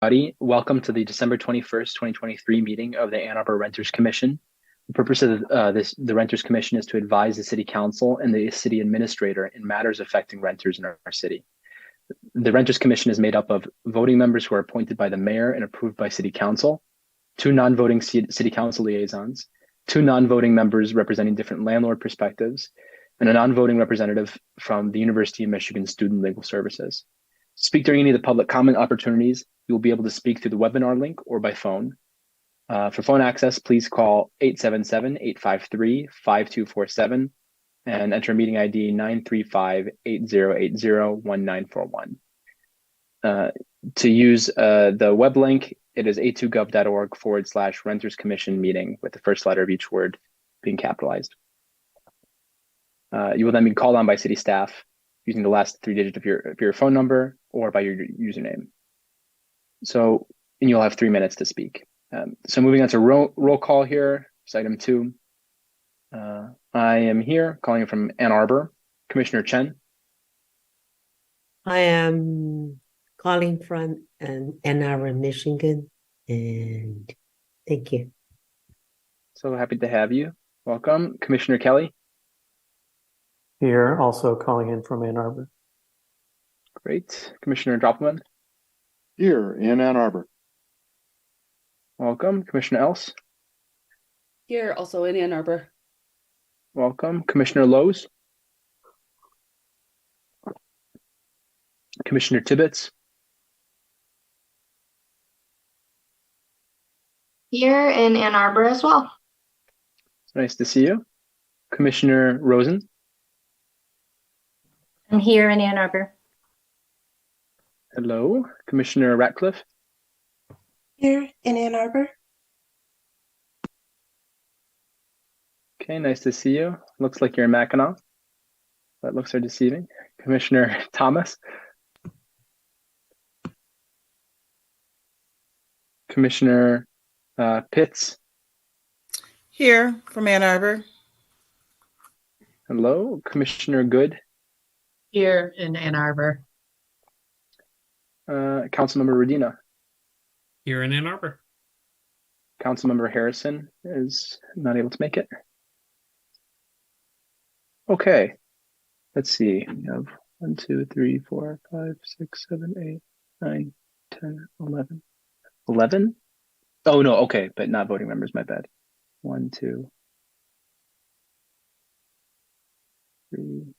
everybody. Welcome to the December 21st, 2023 meeting of the Ann Arbor Renters Commission. The purpose of the Renters Commission is to advise the City Council and the City Administrator in matters affecting renters in our city. The Renters Commission is made up of voting members who are appointed by the mayor and approved by City Council, two non-voting City Council liaisons, two non-voting members representing different landlord perspectives, and a non-voting representative from the University of Michigan Student Legal Services. To speak during any of the public comment opportunities, you will be able to speak through the webinar link or by phone. For phone access, please call 877-853-5247 and enter meeting ID 935-8080-1941. To use the web link, it is a2gov.org/Renters Commission meeting with the first letter of each word being capitalized. You will then be called on by city staff using the last 3 digits of your phone number or by your username. So, and you'll have 3 minutes to speak. So moving on to roll call here, it's item 2. I am here calling from Ann Arbor. Commissioner Chen. I am calling from Ann Arbor, Michigan, and thank you. So happy to have you. Welcome. Commissioner Kelly. Here, also calling in from Ann Arbor. Great. Commissioner Droppelman. Here in Ann Arbor. Welcome. Commissioner Else. Here, also in Ann Arbor. Welcome. Commissioner Lowe's. Commissioner Tibbetts. Here in Ann Arbor as well. It's nice to see you. Commissioner Rosen. I'm here in Ann Arbor. Hello. Commissioner Ratcliffe. Here in Ann Arbor. Okay, nice to see you. Looks like you're in Mackinac. That looks are deceiving. Commissioner Thomas. Commissioner Pitts. Here from Ann Arbor. Hello. Commissioner Good. Here in Ann Arbor. Councilmember Redina. Here in Ann Arbor. Councilmember Harrison is not able to make it. Okay, let's see. We have 1, 2, 3, 4, 5, 6, 7, 8, 9, 10, 11. 11? Oh no, okay, but not voting members, my bad. 1, 2, 3.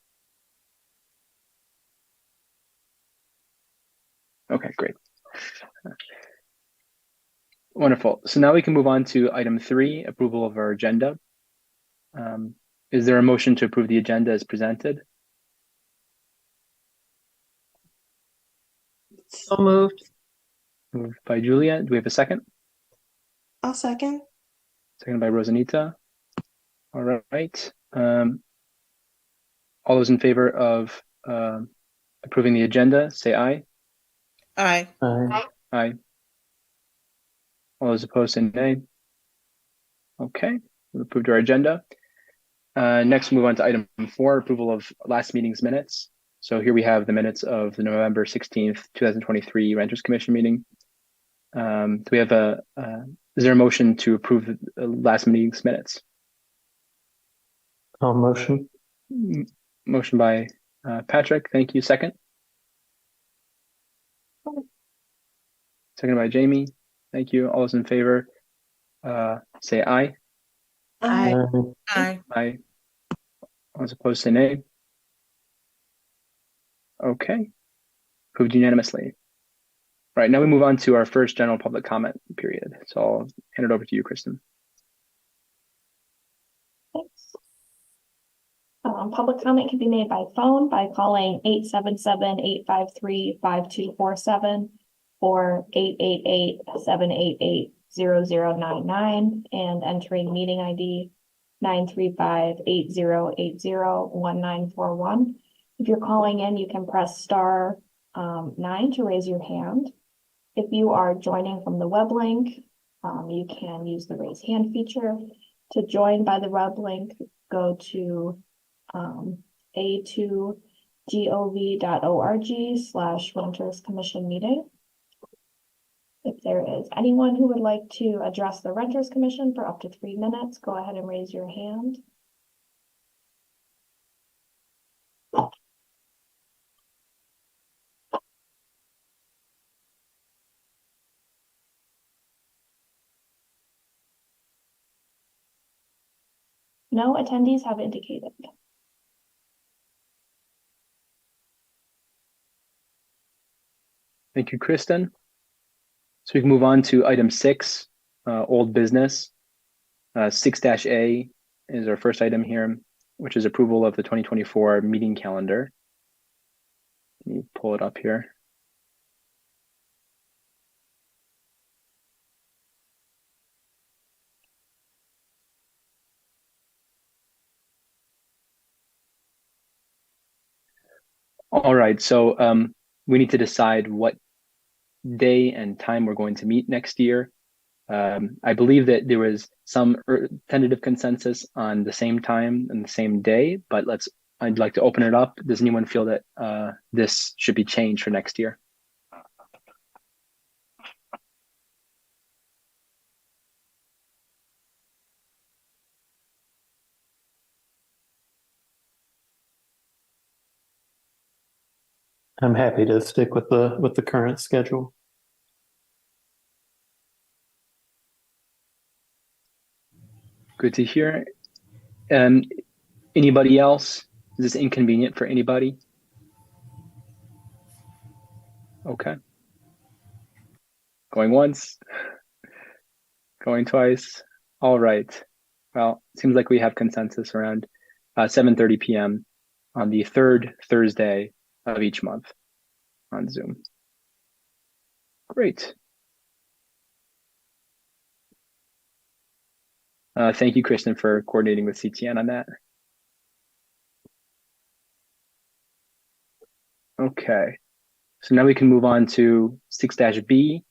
Okay, great. Wonderful. So now we can move on to item 3, approval of our agenda. Is there a motion to approve the agenda as presented? So moved. Moved by Julia. Do we have a second? I'll second. Seconded by Rosanita. All right. All those in favor of approving the agenda, say aye. Aye. Aye. Aye. All those opposed, say nay. Okay, we've approved our agenda. Next, we'll move on to item 4, approval of last meeting's minutes. So here we have the minutes of the November 16th, 2023 Renters Commission meeting. Do we have is there a motion to approve the last meeting's minutes? I'll motion. Motion by Patrick. Thank you. Second. Second by Jamie. Thank you. All those in favor, say aye. Aye. Aye. Aye. All those opposed, say nay. Okay. Approved unanimously. All right, now we move on to our first general public comment period. So I'll hand it over to you, Kristen. Thanks. Public comment can be made by phone by calling 877-853-5247 or 888-788-0099 and entering meeting ID 935-8080-1941. If you're calling in, you can press star 9 to raise your hand. If you are joining from the web link, you can use the raise hand feature. To join by the web link, go to a2gov.org/Renters Commission meeting. there is anyone who would like to address the Renters Commission for up to 3 minutes, go ahead and raise your hand. No attendees have indicated. Thank you, Kristen. So we can move on to item 6, old business. 6-A is our first item here, which is approval of the 2024 meeting calendar. Let me pull it up here. All right, so we need to decide what day and time we're going to meet next year. I believe that there was some tentative consensus on the same time and the same day, but I'd like to open it up. Does anyone feel that this should be changed for next year? I'm happy to stick with the current schedule. Good to hear. Anybody else? Is this inconvenient for anybody? Okay. Going once, going twice. All right. Well, seems like we have consensus around 7:30 p.m. on the third Thursday of each month on Zoom. Great. Thank you, Kristen, for coordinating with CTN on that. Okay. So now we can move on to 6-B,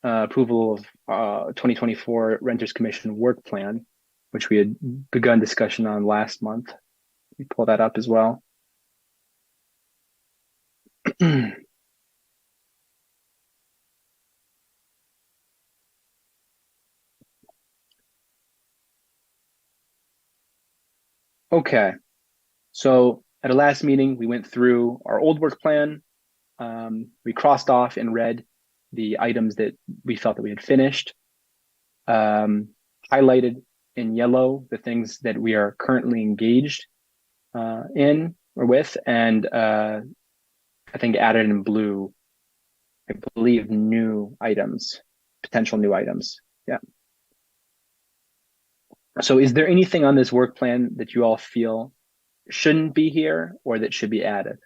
approval of 2024 Renters Commission work plan, which we had begun discussion on last month. Let me pull that up as well. Okay, so at our last meeting, we went through our old work plan. We crossed off and read the items that we felt that we had finished, highlighted in yellow the things that we are currently engaged in or with, and I think added in blue, I believe, new items, potential new items. Yeah. So is there anything on this work plan that you all feel shouldn't be here or that should be added?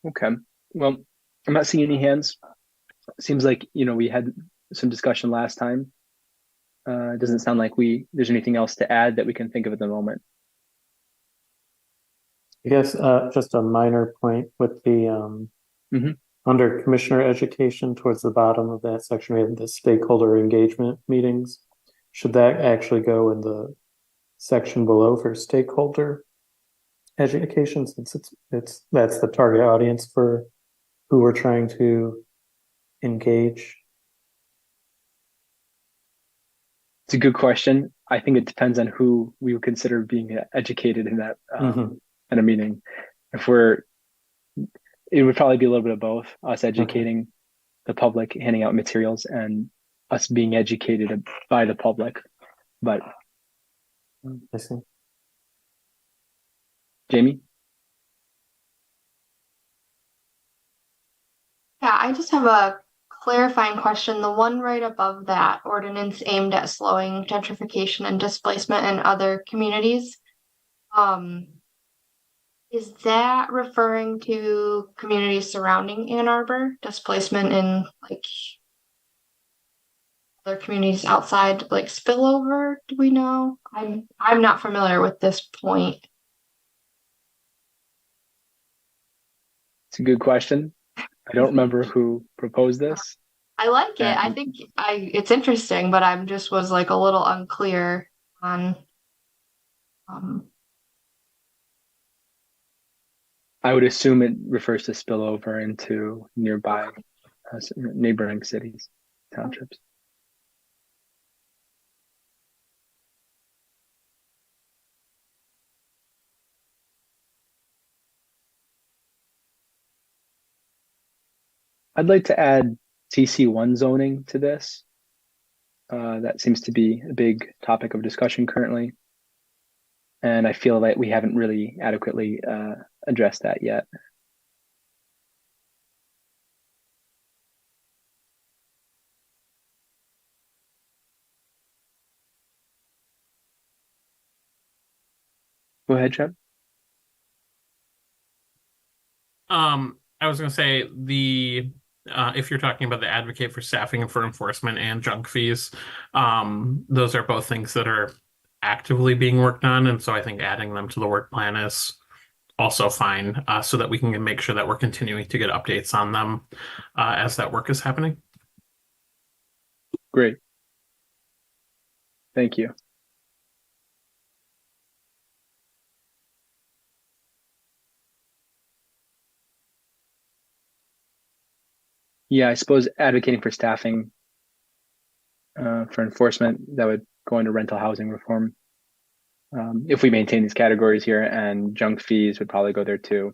Okay. Well, I'm not seeing any hands. Seems like, we had some discussion last time. It doesn't sound like there's anything else to add that we can think of at the moment. I guess just a minor point with the under Commissioner Education towards the bottom of that section, we have the stakeholder engagement meetings. Should that actually go in the section below for stakeholder education, since that's the target audience for who we're trying to engage? It's a good question. I think it depends on who we would consider being educated in that in a meeting. It would probably be a little bit of both, us educating the public, handing out materials, and us being educated by the public. But I see. Jamie? Yeah, I just have a clarifying question. The one right above that, ordinance aimed at slowing gentrification and displacement in other communities. Um, is that referring to communities surrounding Ann Arbor, displacement in like other communities outside, like spillover? Do we know? I'm not familiar with this point. It's a good question. I don't remember who proposed this. I like it. I And think it's interesting, but I'm just was like a little unclear on um I would assume it refers to spillover into nearby neighboring cities, townships. I'd like to add CC1 zoning to this. That seems to be a big topic of discussion currently. And I feel that we haven't really adequately addressed that yet. Go ahead, Chad. I was gonna say the if you're talking about the advocate for staffing and for enforcement and junk fees, those are both things that are actively being worked on, and so I think adding them to the work plan is also fine, so that we can make sure that we're continuing to get updates on them as that work is happening. Great. Thank you. Yeah, I suppose advocating for staffing for enforcement, that would go into rental housing reform. If we maintain these categories here, and junk fees would probably go there too.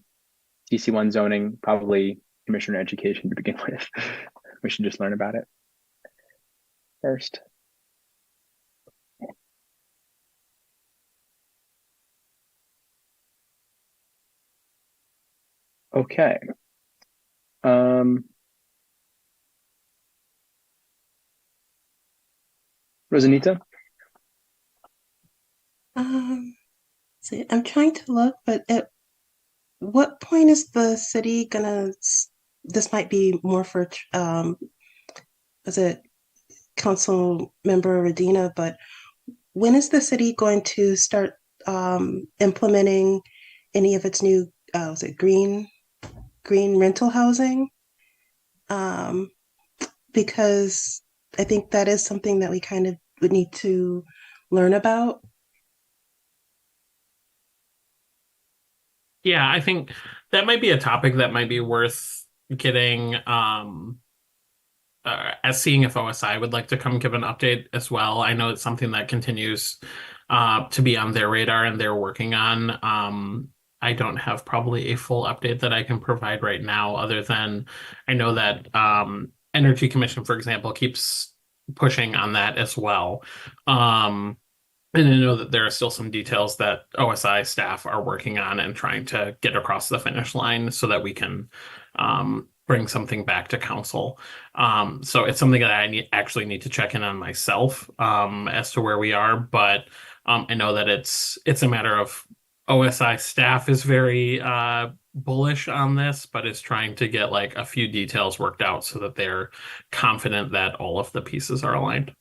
TC1 zoning, probably commissioner education to begin with. We should just learn about it first. Okay. Rosanita? See, I'm trying to look, but at what point is the city this might be more for, was it Council Member Radina, but when is the city going to start implementing any of its new, was it green rental housing? Because I think that is something that we kind of would need to learn about. Yeah, I think that might be a topic that might be worth getting as seeing if OSI would like to come give an update as well. I know it's something that continues to be on their radar and they're working on. I don't have probably a full update that I can provide right now, other than I know that Energy Commission, for example, keeps pushing on that as well. And I know that there are still some details that OSI staff are working on and trying to get across the finish line so that we can bring something back to council. So it's something that I actually need to check in on myself as to where we are. But I know that it's a matter of OSI staff is very bullish on this, but is trying to get like a few details worked out so that they're confident that all of the pieces are aligned.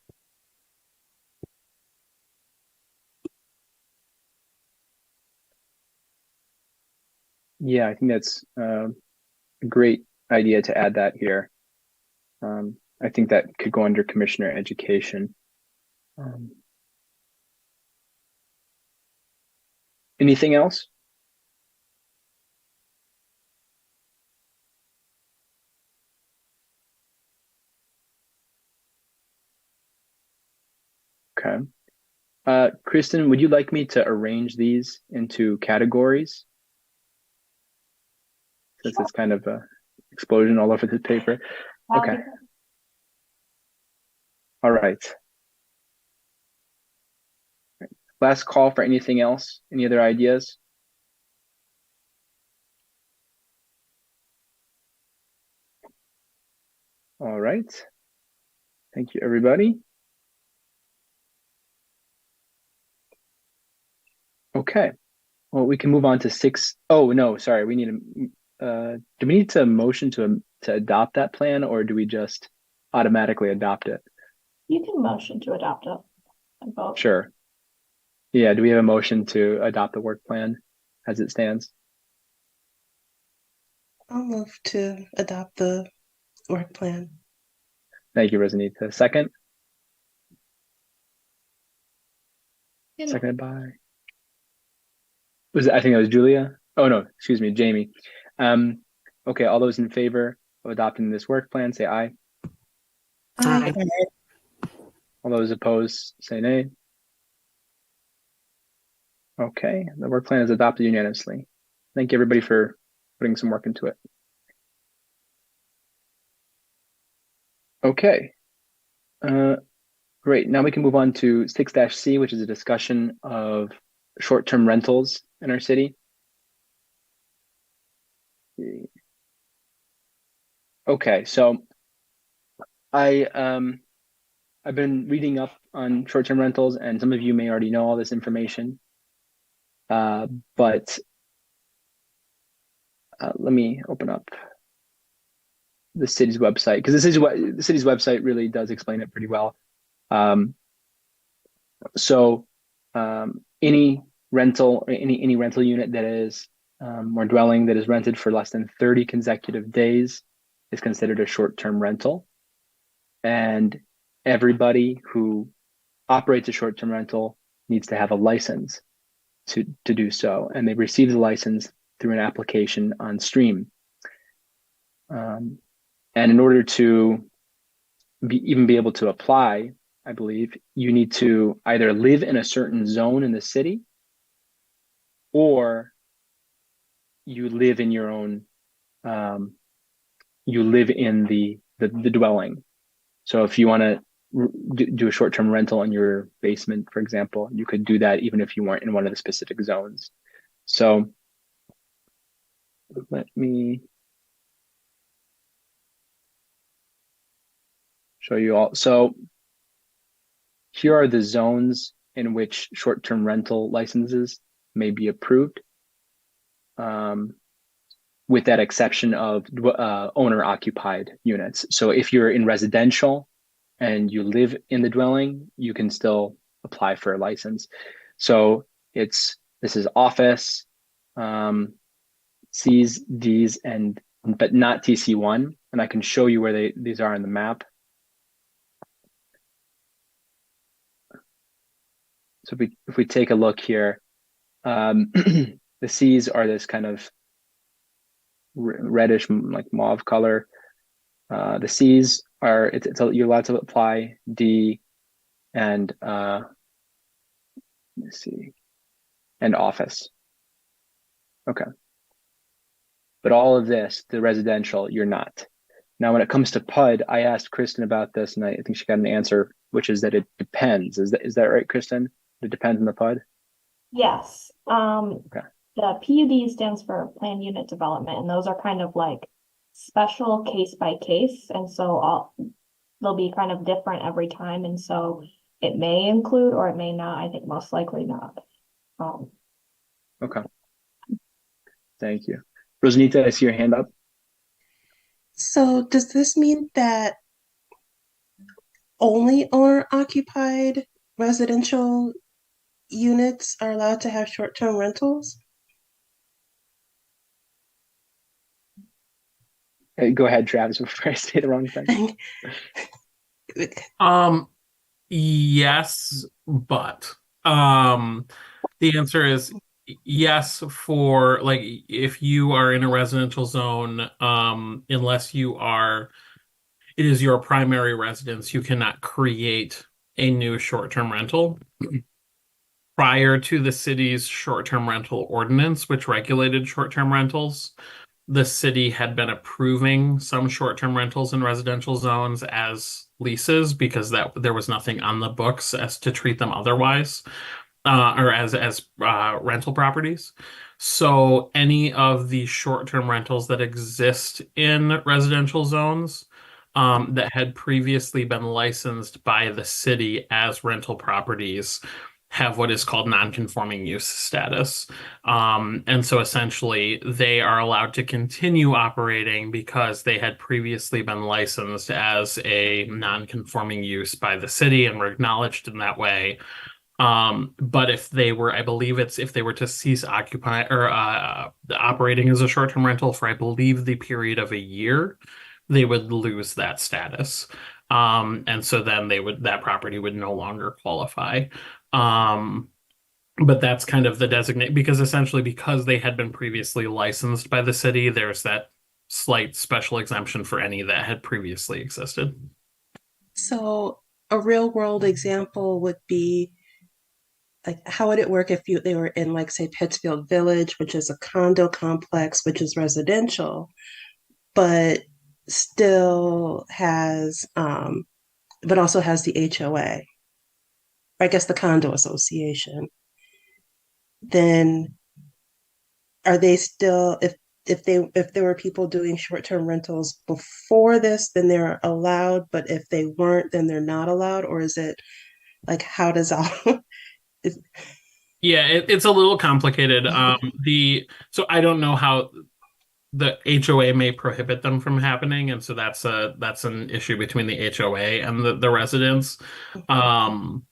Yeah, I think that's a great idea to add that here. I think that could go under commissioner education. Anything else? Okay. Kristen, would you like me to arrange these into categories? Since it's kind of a explosion all over the paper. Okay. All right. Last call for anything else. Any other ideas? All right. Thank you, everybody. Okay. Well, we can move on to 6. Oh, no, sorry. We need do we need to motion to adopt that plan, or do we just automatically adopt it? You can motion to adopt it and vote. Sure. Yeah, do we have a motion to adopt the work plan as it stands? I'll move to adopt the work plan. Thank you, Rosanita. Second? Seconded by I think that was Julia. Oh no, excuse me, Jamie. Okay, all those in favor of adopting this work plan, say aye. Aye. All those opposed, say nay. Okay, the work plan is adopted unanimously. Thank you, everybody, for putting some work into it. Okay, great. Now we can move on to 6-C, which is a discussion of short-term rentals in our city. Okay, so I've been reading up on short-term rentals, and some of you may already know all this information. But let me open up the city's website, because the city's website really does explain it pretty well. Any rental, any rental unit that is or dwelling that is rented for less than 30 consecutive days is considered a short-term rental. And everybody who operates a short-term rental needs to have a license to do so. And they receive the license through an application on Stream. And in order to even be able to apply, I believe, you need to either live in a certain zone in the city, or you live in your own, you live in the dwelling. So if you want to do a short-term rental in your basement, for example, you could do that even if you weren't in one of the specific zones. So let me show you all. So here are the zones in which short-term rental licenses may be approved, with that exception of owner-occupied units. So if you're in residential and you live in the dwelling, you can still apply for a license. So this is office, C's, D's, but not TC1. And I can show you where these are on the map. So if we take a look here, the C's are this kind of reddish, like mauve color. The C's are you're allowed to apply D and let's see, and office. Okay, but all of this, the residential, you're not. Now, when it comes to PUD, I asked Kristen about this, and I think she got an answer, which is that it depends. Is that right, Kristen? It depends on the PUD? Yes. Okay. The PUD stands for Planned Unit Development, and those are kind of like special case by case, and so they'll be kind of different every time, and so it may include or it may not. I think most likely not. Okay. Thank you. Rosanita, I see your hand up. So does this mean that only owner-occupied residential units are allowed to have short-term rentals? Hey, go ahead, Travis, before I say the wrong thing. Yes, but the answer is yes for, like, if you are in a residential zone, unless it is your primary residence, you cannot create a new short-term rental. Prior to the city's short-term rental ordinance, which regulated short-term rentals, the city had been approving some short-term rentals in residential zones as leases because that there was nothing on the books as to treat them otherwise, or as rental properties. So any of the short-term rentals that exist in residential zones that had previously been licensed by the city as rental properties have what is called non-conforming use status. And so essentially they are allowed to continue operating because they had previously been licensed as a non-conforming use by the city and were acknowledged in that way. But if they were, I believe it's if they were to cease occupy or operating as a short-term rental for, I believe, the period of a year, they would lose that status. And so then that property would no longer qualify. Um, but that's kind of the designate because essentially because they had been previously licensed by the city, there's that slight special exemption for any that had previously existed. So a real world example would be like how would it work if they were in like say Pittsfield Village, which is a condo complex, which is residential, but still has but also has the HOA, or I guess the condo association. Then are they still if there were people doing short-term rentals before this, then they're allowed, but if they weren't, then they're not allowed? Or is it like how does all is, Yeah, it's a little complicated. So I don't know how the HOA may prohibit them from happening, and so that's an issue between the HOA and the residents. Um,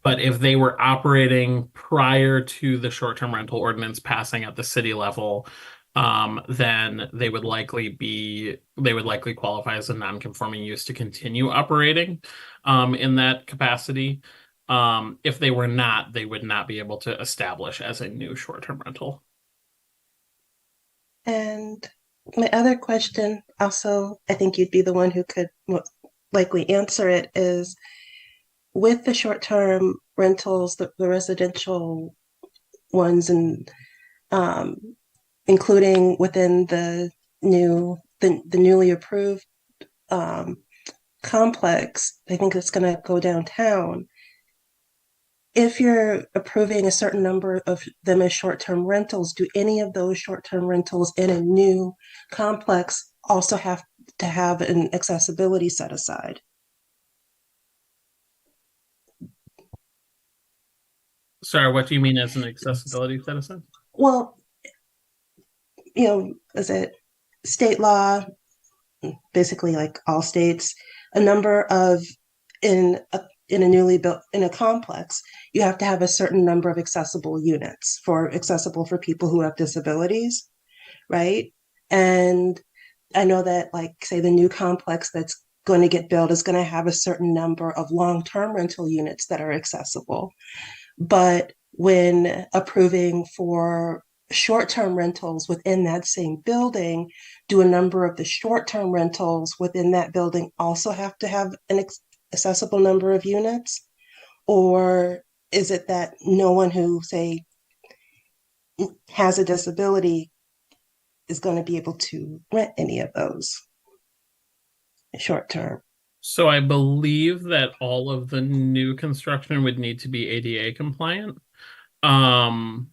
but if they were operating prior to the short-term rental ordinance passing at the city level, then they would likely qualify as a non-conforming use to continue operating in that capacity. If they were not, they would not be able to establish as a new short-term rental. and my other question also, I think you'd be the one who could likely answer it, is with the short-term rentals, the residential ones, and um, including within the newly approved um, complex, I think it's going to go downtown. If you're approving a certain number of them as short-term rentals, do any of those short-term rentals in a new complex also have to have an accessibility set aside? Sorry, what do you mean as an accessibility citizen? Well, is it state law, basically like all states, a number of in a newly built in a complex, you have to have a certain number of accessible units accessible for people who have disabilities, right? And I know that like say the new complex that's going to get built is going to have a certain number of long-term rental units that are accessible. But when approving for short-term rentals within that same building, do a number of the short-term rentals within that building also have to have an accessible number of units? Or is it that no one who, say, has a disability is going to be able to rent any of those short term? So I believe that all of the new construction would need to be ADA compliant. Um,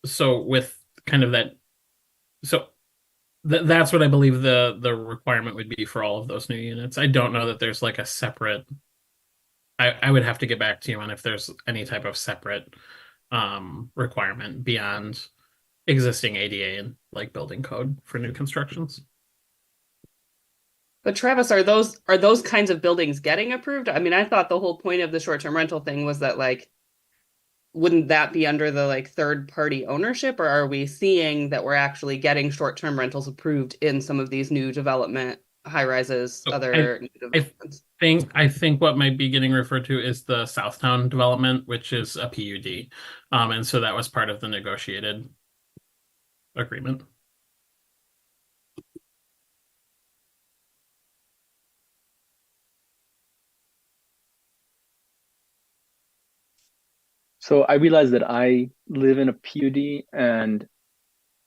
so with kind of that, so that's what I believe the requirement would be for all of those new units. I don't know that there's like a separate. I would have to get back to you on if there's any type of separate requirement beyond existing ADA and like building code for new constructions. But Travis, are those kinds of buildings getting approved? I mean, I thought the whole point of the short-term rental thing was that like, wouldn't that be under the like third party ownership, or are we seeing that we're actually getting short-term rentals approved in some of these new development, high rises, So other new developments? I think what might be getting referred to is the Southtown development, which is a PUD. And so that was part of the negotiated agreement. So I realize that I live in a PUD and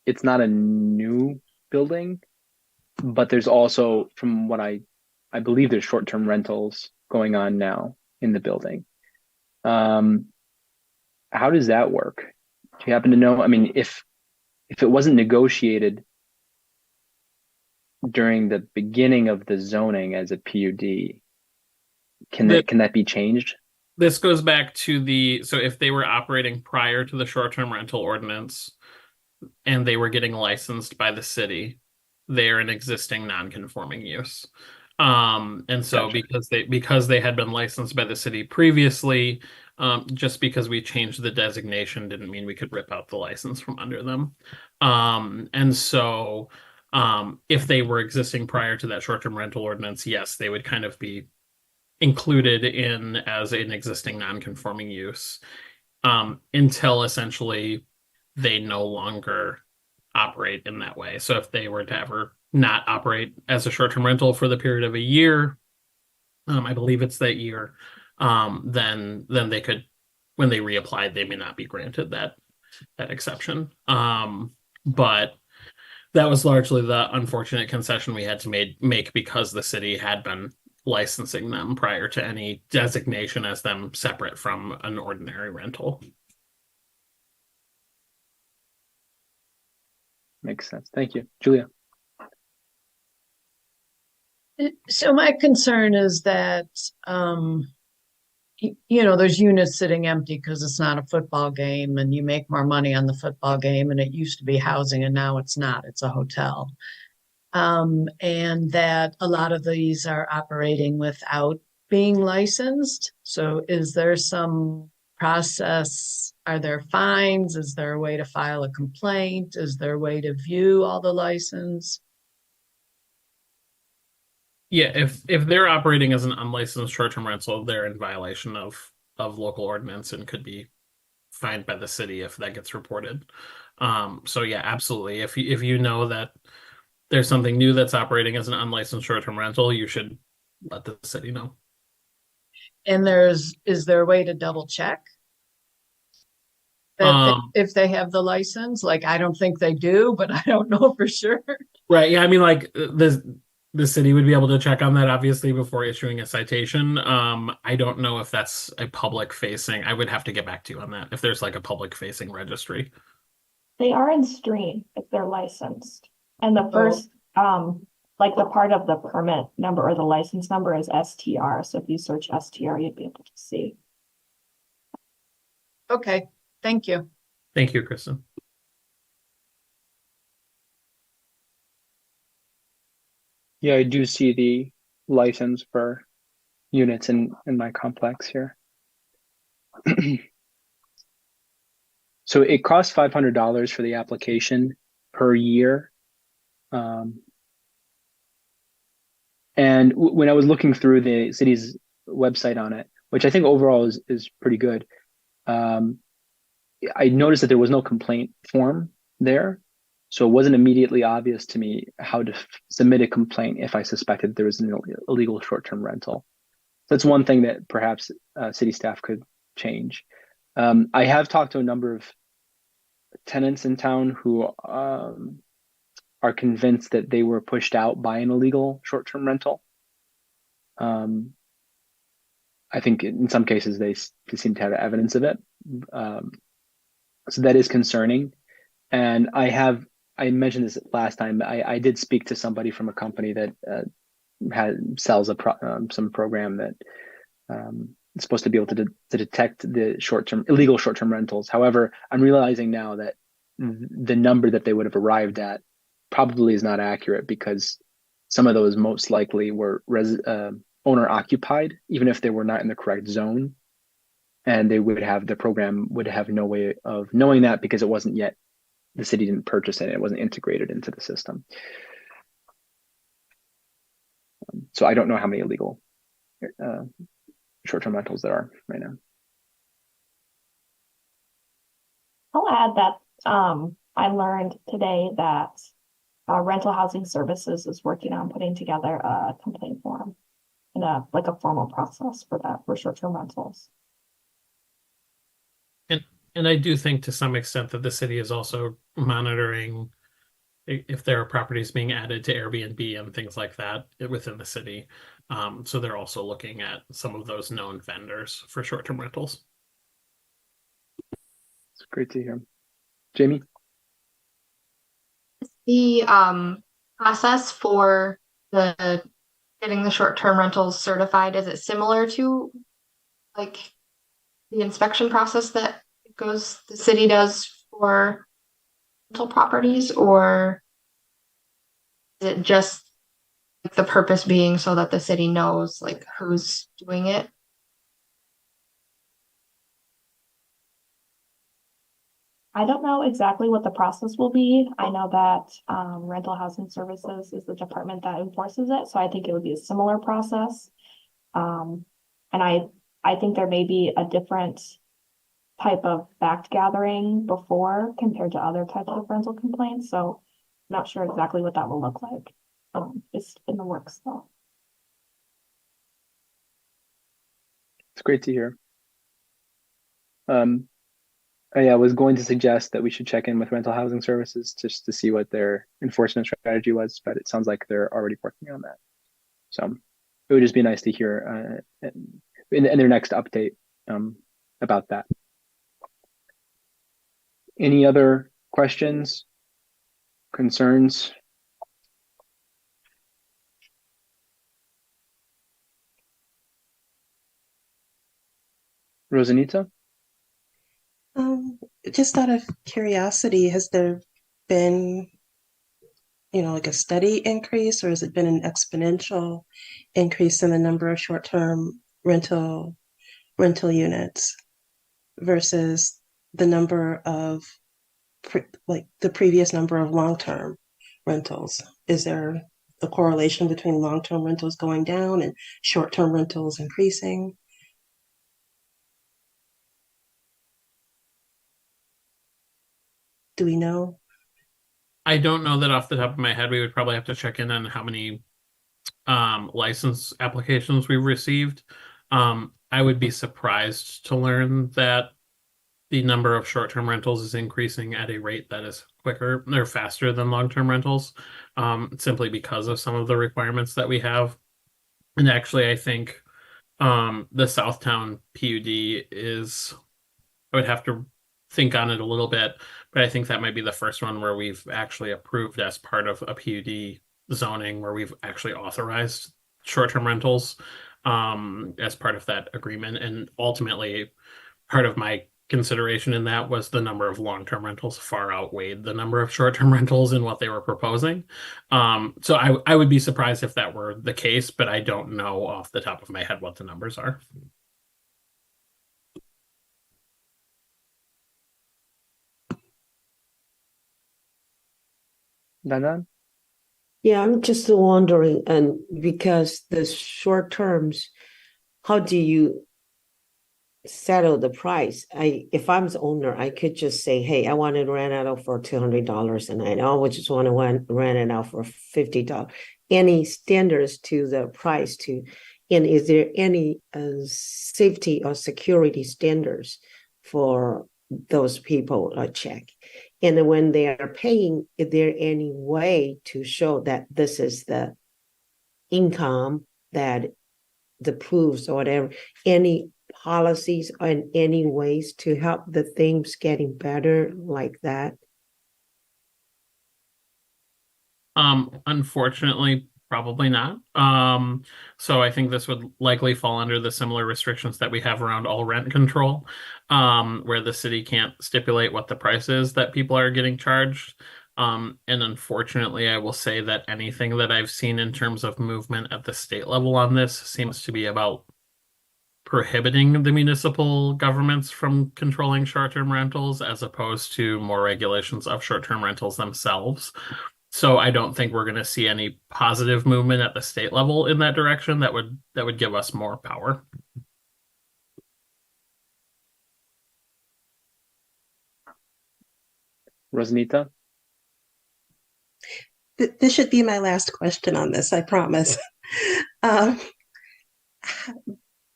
it's not a new building, but there's also, from what I I believe there's short-term rentals going on now in the building. How does that work? Do you happen to know? I mean, if it wasn't negotiated during the beginning of the zoning as a PUD, can that be changed? This goes back to so if they were operating prior to the short-term rental ordinance and they were getting licensed by the city, they're an existing non-conforming use. And so Gotcha. because they had been licensed by the city previously, just because we changed the designation didn't mean we could rip out the license from under them. And so if they were existing prior to that short-term rental ordinance, yes, they would kind of be included in as an existing non-conforming use, until essentially they no longer operate in that way. So if they were to ever not operate as a short-term rental for the period of a year, I believe it's that year, then they could, when they reapplied, they may not be granted that exception. But that was largely the unfortunate concession we had to make because the city had been licensing them prior to any designation as them separate from an ordinary rental. Makes sense. Thank you. Julia. So my concern is that, there's units sitting empty because it's not a football game and you make more money on the football game, and it used to be housing and now it's not, it's a hotel. And that a lot of these are operating without being licensed. So is there some process? Are there fines? Is there a way to file a complaint? Is there a way to view all the license? Yeah, if they're operating as an unlicensed short-term rental, they're in violation of local ordinance and could be fined by the city if that gets reported. So yeah, absolutely. If you know that there's something new that's operating as an unlicensed short-term rental, you should let the city know. And is there a way to double check that if they have the license? Like, I don't think they do, but I don't know for sure. Right. Yeah. I mean, like the city would be able to check on that obviously before issuing a citation. I don't know if that's a public facing. I would have to get back to you on that if there's like a public facing registry. They are in stream if they're licensed. And the first, like the part of the permit number or the license number is STR. So if you search STR, you'd be able to see. Okay, thank you. Thank you, Kristen. Yeah, I do see the license for units in my complex here. So it costs $500 for the application per year. And when I was looking through the city's website on it, which I think overall is pretty good, I noticed that there was no complaint form there. So it wasn't immediately obvious to me how to submit a complaint if I suspected there was an illegal short-term rental. That's one thing that perhaps city staff could change. I have talked to a number of tenants in town who are convinced that they were pushed out by an illegal short-term rental. I think in some cases they seem to have evidence of it. So that is concerning. And I mentioned this last time. I did speak to somebody from a company that sells some program that is supposed to be able to detect the illegal short-term rentals. However, I'm realizing now that the number that they would have arrived at probably is not accurate because some of those most likely were owner occupied, even if they were not in the correct zone. And the program would have no way of knowing that because it wasn't yet, the city didn't purchase it. It wasn't integrated into the system. So I don't know how many illegal short-term rentals there are right now. I'll add that I learned today that Rental Housing Services is working on putting together a complaint form and a formal process for that for short-term rentals. And I do think to some extent that the city is also monitoring if there are properties being added to Airbnb and things like that within the city. So they're also looking at some of those known vendors for short-term rentals. It's great to hear. Jamie? The process for the getting the short-term rentals certified, is it similar to like the inspection process that the city does for rental properties, or is it just like the purpose being so that the city knows like who's doing it? I don't know exactly what the process will be. I know that rental housing services is the department that enforces it, so I think it would be a similar process. And I think there may be a different type of fact gathering before compared to other types of rental complaints. So I'm not sure exactly what that will look like. It's in the works though. It's great to hear. I was going to suggest that we should check in with rental housing services just to see what their enforcement strategy was, but it sounds like they're already working on that. So it would just be nice to hear in their next update about that. Any other questions, concerns? Rosanita? Just out of curiosity, has there been, like a steady increase, or has it been an exponential increase in the number of short-term rental units versus the number of the previous number of long-term rentals? Is there a correlation between long-term rentals going down and short-term rentals increasing? Do we know? I don't know that off the top of my head. We would probably have to check in on how many license applications we've received. I would be surprised to learn that the number of short-term rentals is increasing at a rate that is quicker or faster than long-term rentals, simply because of some of the requirements that we have. And actually, I think the Southtown PUD is, I would have to think on it a little bit, but I think that might be the first one where we've actually approved as part of a PUD zoning where we've actually authorized short-term rentals as part of that agreement. And ultimately, part of my consideration in that was the number of long-term rentals far outweighed the number of short-term rentals in what they were proposing. So I would be surprised if that were the case, but I don't know off the top of my head what the numbers are. Dandan? Yeah, I'm just wondering, and because the short terms, how do you settle the price? If I'm the owner, I could just say, hey, I want to rent it out for $200 a night. I just want to rent it out for $50. Any standards to the price and is there any safety or security standards for those people check? And when they are paying, is there any way to show that this is the income that the proofs or whatever, any policies and any ways to help the things getting better like that? Unfortunately, probably not. So I think this would likely fall under the similar restrictions that we have around all rent control, where the city can't stipulate what the price is that people are getting charged. And unfortunately, I will say that anything that I've seen in terms of movement at the state level on this seems to be about prohibiting the municipal governments from controlling short-term rentals as opposed to more regulations of short-term rentals themselves. So I don't think we're going to see any positive movement at the state level in that direction that would give us more power. Rosanita? This should be my last question on this, I promise.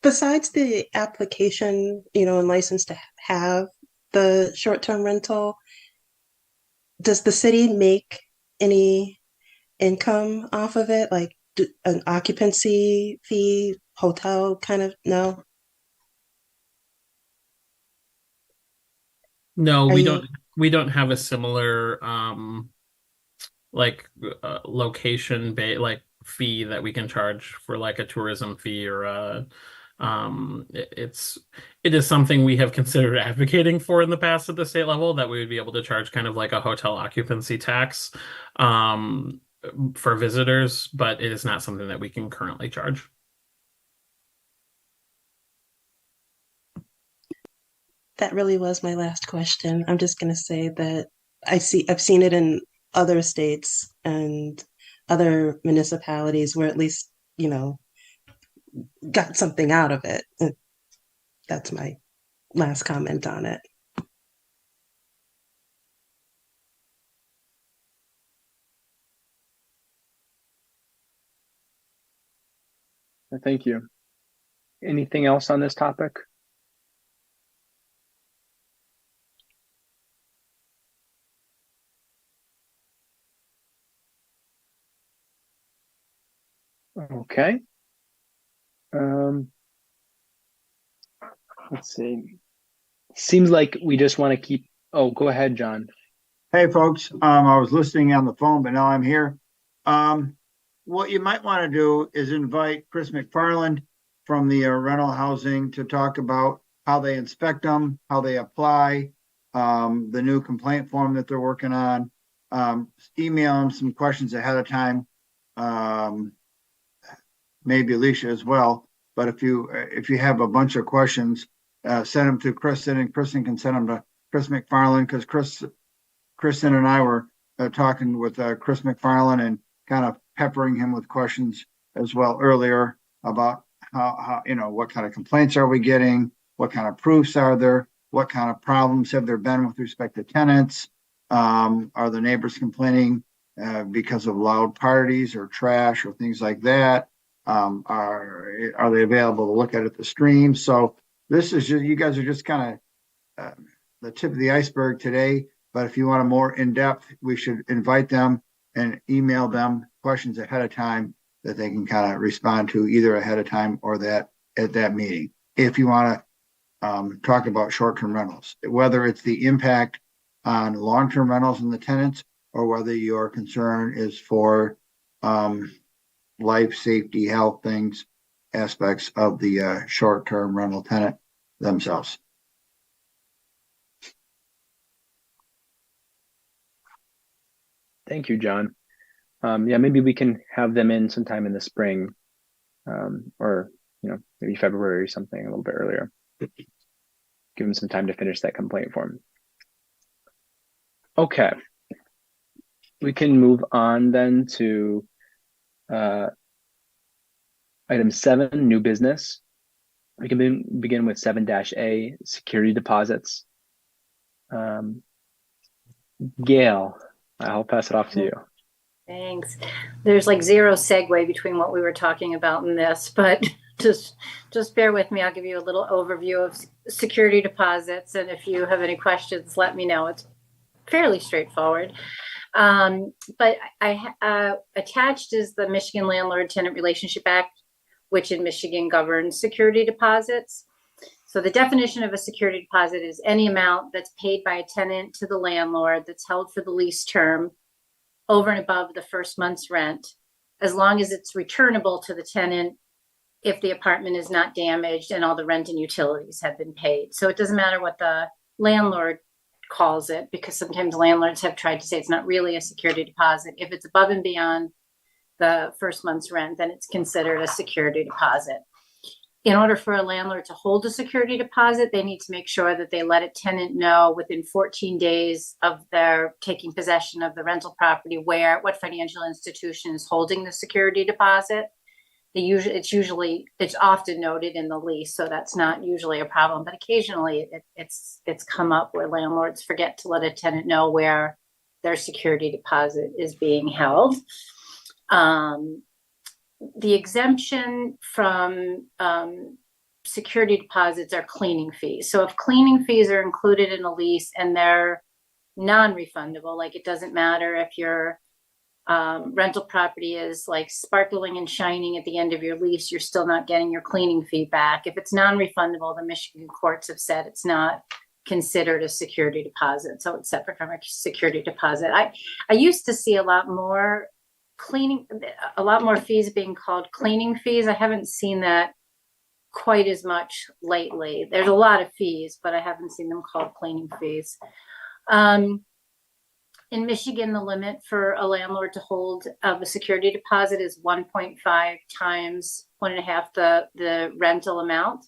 Besides the application, and license to have the short-term rental, does the city make any income off of it, like an occupancy fee, hotel kind of? No? No, Are we you? don't. We don't have a similar like location like fee that we can charge for like a tourism fee or a it is something we have considered advocating for in the past at the state level, that we would be able to charge kind of like a hotel occupancy tax um for visitors, but it is not something that we can currently charge. That really was my last question. I'm just going to say that I've seen it in other states and other municipalities where at least, got something out of it. And that's my last comment on it. Thank you. Anything else on this topic? Okay. Let's see. Seems like we just want to keep. Oh, go ahead, John. Hey, folks. I was listening on the phone, but now I'm here. What you might want to do is invite Chris McFarland from the rental housing to talk about how they inspect them, how they apply, the new complaint form that they're working on. Email them some questions ahead of time. Maybe Alicia as well. But if you have a bunch of questions, send them to Kristen, and Kristen can send them to Chris McFarland, because Kristen and I were talking with Chris McFarland and kind of peppering him with questions as well earlier about how what kind of complaints are we getting, what kind of proofs are there, what kind of problems have there been with respect to tenants, are the neighbors complaining because of loud parties or trash or things like that, are they available to look at the stream? So this is just, you guys are just kind of the tip of the iceberg today. But if you want a more in-depth, we should invite them and email them questions ahead of time that they can kind of respond to either ahead of time or that at that meeting. If you want to talk about short-term rentals, whether it's the impact on long-term rentals and the tenants, or whether your concern is for life, safety, health things, aspects of the short-term rental tenant themselves. Thank you, John. Yeah, maybe we can have them in sometime in the spring, or maybe February or something a little bit earlier. Give them some time to finish that complaint form. Okay. We can move on then to item 7, new business. We can begin with 7-A, security deposits. Gail, I'll pass it off to you. Thanks. There's like zero segue between what we were talking about and this, but just bear with me. I'll give you a little overview of security deposits, and if you have any questions, let me know. It's fairly straightforward. But I attached is the Michigan Landlord-Tenant Relationship Act, which in Michigan governs security deposits. So the definition of a security deposit is any amount that's paid by a tenant to the landlord that's held for the lease term over and above the first month's rent, as long as it's returnable to the tenant if the apartment is not damaged and all the rent and utilities have been paid. So it doesn't matter what the landlord calls it, because sometimes landlords have tried to say it's not really a security deposit. If it's above and beyond the first month's rent, then it's considered a security deposit. In order for a landlord to hold a security deposit, they need to make sure that they let a tenant know within 14 days of their taking possession of the rental property what financial institution is holding the security deposit. It's often noted in the lease, so that's not usually a problem, but occasionally it's come up where landlords forget to let a tenant know where their security deposit is being held. The exemption from security deposits are cleaning fees. So if cleaning fees are included in a lease and they're non-refundable, like it doesn't matter if you're rental property is like sparkling and shining at the end of your lease, you're still not getting your cleaning fee back. If it's non-refundable, the Michigan courts have said it's not considered a security deposit, so it's separate from a security deposit. I used to see a lot more fees being called cleaning fees. I haven't seen that quite as much lately. There's a lot of fees, but I haven't seen them called cleaning fees. In Michigan, the limit for a landlord to hold a security deposit is 1.5 times 1.5 the rental amount,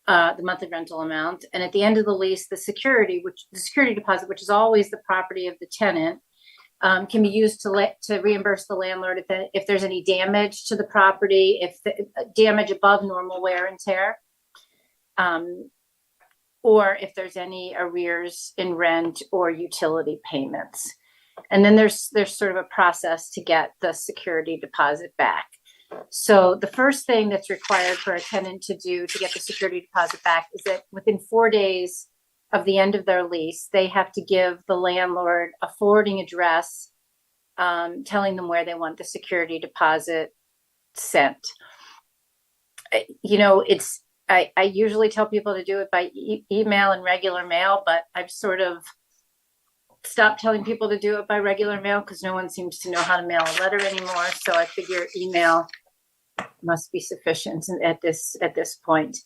the monthly rental amount. And at the end of the lease, the security deposit, which is always the property of the tenant, can be used to reimburse the landlord if there's any damage to the property, if the damage above normal wear and tear, or if there's any arrears in rent or utility payments. And then there's sort of a process to get the security deposit back. So the first thing that's required for a tenant to do to get the security deposit back is that within 4 days of the end of their lease, they have to give the landlord a forwarding address, telling them where they want the security deposit sent. You know, I usually tell people to do it by email and regular mail, but I've sort of stopped telling people to do it by regular mail because no one seems to know how to mail a letter anymore. So I figure email must be sufficient at this point.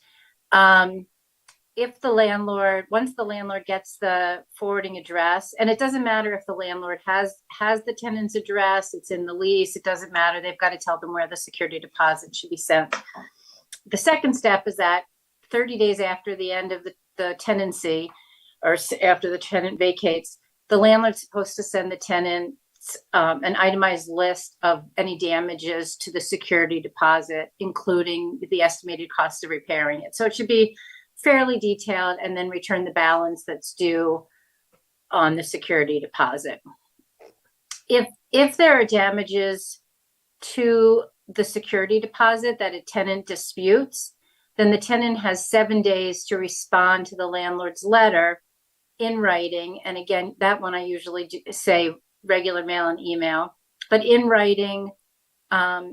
If the landlord, once the landlord gets the forwarding address, and it doesn't matter if the landlord has the tenant's address, it's in the lease, it doesn't matter. They've got to tell them where the security deposit should be sent. The second step is that 30 days after the end of the tenancy, or after the tenant vacates, the landlord's supposed to send the tenant an itemized list of any damages to the security deposit, including the estimated cost of repairing it. So it should be fairly detailed, and then return the balance that's due on the security deposit. If there are damages to the security deposit that a tenant disputes, then the tenant has 7 days to respond to the landlord's letter in writing. And again, that one I usually say regular mail and email, but in writing,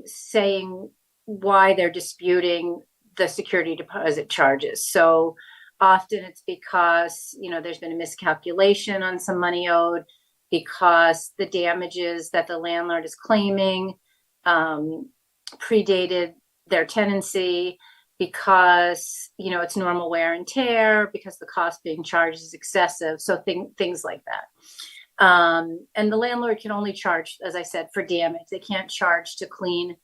saying why they're disputing the security deposit charges. So often it's because, you know, there's been a miscalculation on some money owed, because the damages that the landlord is claiming predated their tenancy, because, you know, it's normal wear and tear, because the cost being charged is excessive. So things like that. And the landlord can only charge, as I said, for damage. They can't charge to clean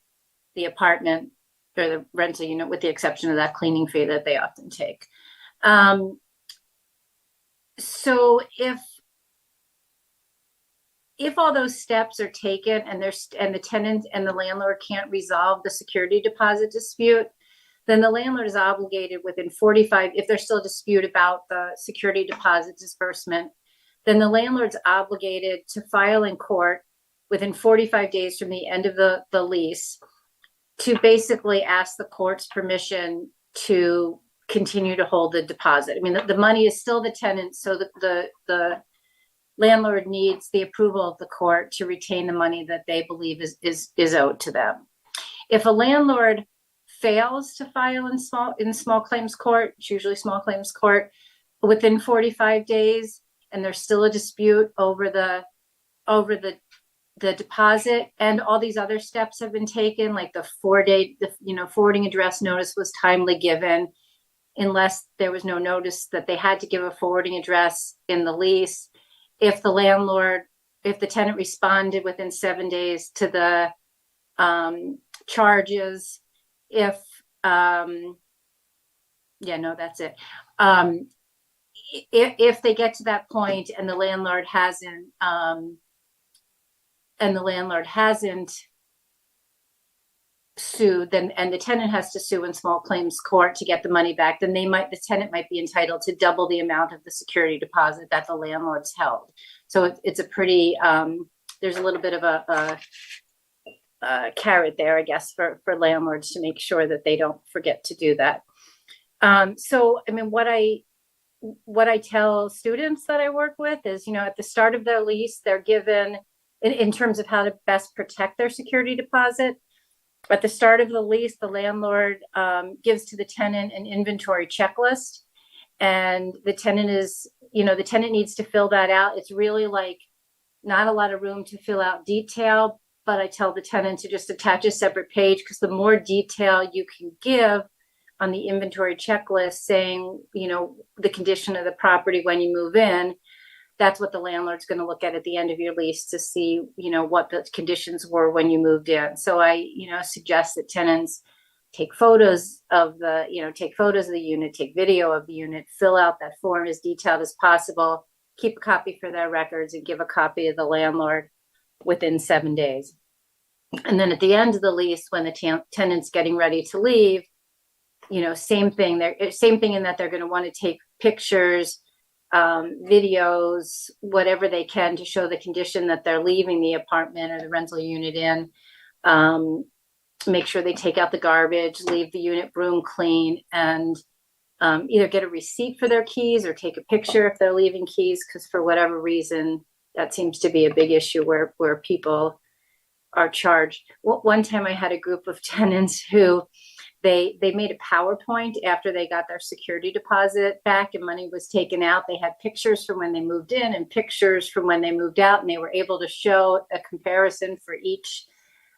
the apartment or the rental unit, with the exception of that cleaning fee that they often take. So if all those steps are taken and the tenant and the landlord can't resolve the security deposit dispute, then the landlord is obligated within 45, if there's still a dispute about the security deposit disbursement, then the landlord's obligated to file in court within 45 days from the end of the lease to basically ask the court's permission to continue to hold the deposit. I mean, the money is still the tenant's, so the landlord needs the approval of the court to retain the money that they believe is owed to them. If a landlord fails to file in small claims court, it's usually small claims court, within 45 days, and there's still a dispute over the deposit, and all these other steps have been taken, like the forwarding address notice was timely given, unless there was no notice that they had to give a forwarding address in the lease. If the tenant responded within 7 days to the charges, that's it. If they get to that point and the landlord hasn't sued, then, and the tenant has to sue in small claims court to get the money back, then the tenant might be entitled to double the amount of the security deposit that the landlord's held. So it's a pretty, there's a little bit of a carrot there, I guess, for landlords to make sure that they don't forget to do that. So, I mean, what I tell students that I work with is, you know, at the start of their lease, they're given in terms of how to best protect their security deposit. At the start of the lease, the landlord gives to the tenant an inventory checklist, and the tenant needs to fill that out. It's really like not a lot of room to fill out detail, but I tell the tenant to just attach a separate page, because the more detail you can give on the inventory checklist saying, the condition of the property when you move in, that's what the landlord's going to look at the end of your lease to see, what the conditions were when you moved in. So I, suggest that tenants take photos of the unit, take video of the unit, fill out that form as detailed as possible, keep a copy for their records, and give a copy of the landlord within 7 days. And then at the end of the lease, when the tenant's getting ready to leave, same thing in that they're going to want to take pictures, videos, whatever they can to show the condition that they're leaving the apartment or the rental unit in. Make sure they take out the garbage, leave the unit broom clean, and either get a receipt for their keys or take a picture if they're leaving keys, because for whatever reason, that seems to be a big issue where people are charged. One time I had a group of tenants who they made a PowerPoint after they got their security deposit back and money was taken out. They had pictures from when they moved in and pictures from when they moved out, and they were able to show a comparison for each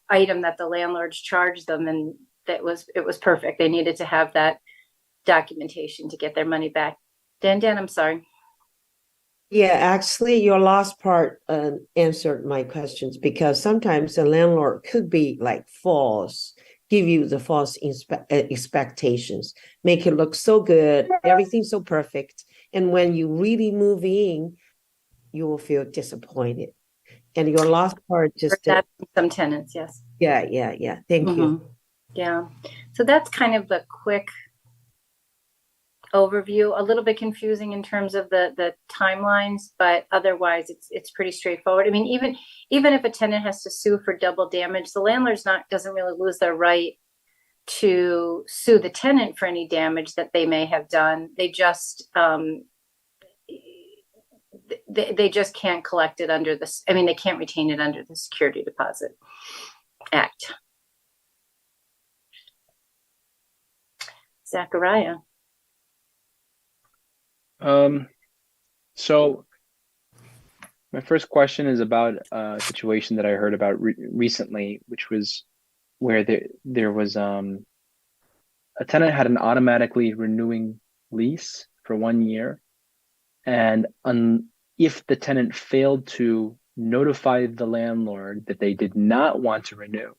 item that the landlords charged them, and it was perfect. They needed to have that documentation to get their money back. Dan, I'm sorry. Yeah, actually, your last part answered my questions, because sometimes the landlord could be like false, give you the false expectations, make it look so good, everything's so perfect. And when you really move in, you will feel disappointed. And your last part just some tenants, yes. Yeah. Thank you. Yeah. So that's kind of the quick overview, a little bit confusing in terms of the timelines, but otherwise it's pretty straightforward. I mean, even if a tenant has to sue for double damage, the landlord's doesn't really lose their right to sue the tenant for any damage that they may have done. They just they just can't collect it under this. I mean, they can't retain it under the Security Deposit Act. Zachariah. So my first question is about a situation that I heard about recently, which was where there was a tenant had an automatically renewing lease for 1 year, and if the tenant failed to notify the landlord that they did not want to renew,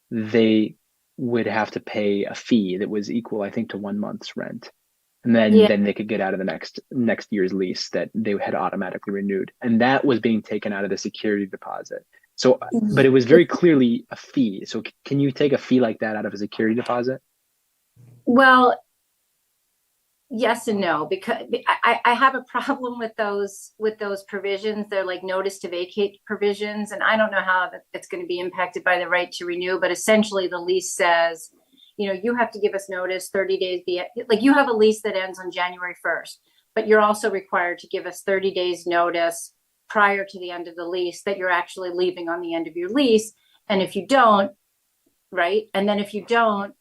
they would have to pay a fee that was equal, I think, to 1 month's rent. And then they could get out of the next year's lease that they had automatically renewed. And that was being taken out of the security deposit. So, but it was very clearly a fee. So can you take a fee like that out of a security deposit? Well, yes and no, because I have a problem with those provisions. They're like notice to vacate provisions. And I don't know how that's going to be impacted by the right to renew, but essentially the lease says, you have to give us notice 30 days. Like you have a lease that ends on January 1st, but you're also required to give us 30 days notice prior to the end of the lease that you're actually leaving on the end of your lease. And if you don't, right? And then if you don't,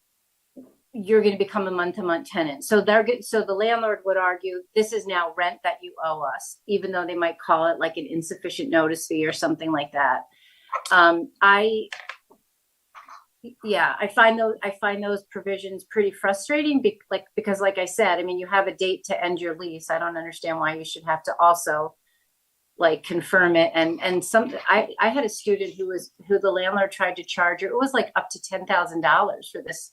you're going to become a month-to-month tenant. So the landlord would argue this is now rent that you owe us, even though they might call it like an insufficient notice fee or something like that. I find those provisions pretty frustrating because like I said, I mean, you have a date to end your lease. I don't understand why you should have to also like confirm it. And I had a student who the landlord tried to charge her. It was like up to $10,000 for this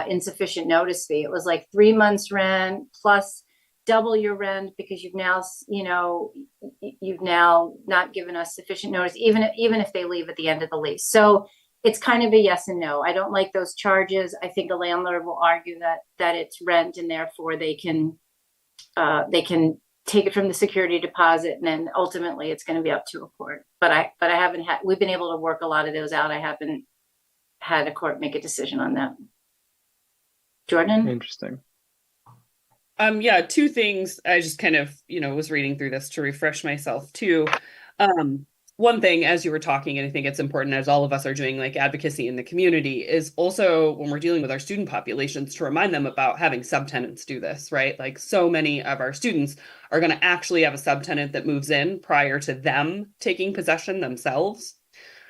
insufficient notice fee. It was like 3 months rent plus double your rent because you've now not given us sufficient notice, even if they leave at the end of the lease. So it's kind of a yes and no. I don't like those charges. I think a landlord will argue that it's rent and therefore they can take it from the security deposit, and then ultimately it's going to be up to a court. But we've been able to work a lot of those out. I haven't had a court make a decision on that. Jordan? Interesting. Yeah, two things. I just kind of, was reading through this to refresh myself too. one thing as you were talking, and I think it's important as all of us are doing like advocacy in the community, is also when we're dealing with our student populations to remind them about having subtenants do this, right? Like so many of our students are going to actually have a subtenant that moves in prior to them taking possession themselves.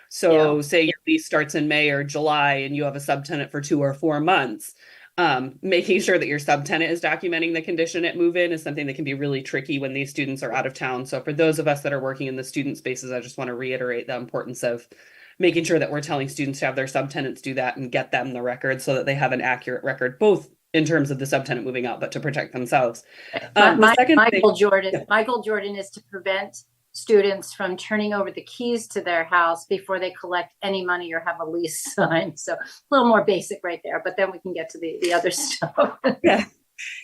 So say your lease starts in May or July and you have a subtenant for 2 or 4 months. Making sure that your subtenant is documenting the condition at move-in is something that can be really tricky when these students are out of town. So for those of us that are working in the student spaces, I just want to reiterate the importance of making sure that we're telling students to have their subtenants do that and get them the record so that they have an accurate record, both in terms of the subtenant moving out, but to protect themselves. Michael Jordan is to prevent students from turning over the keys to their house before they collect any money or have a lease signed. So a little more basic right there, but then we can get to the other stuff.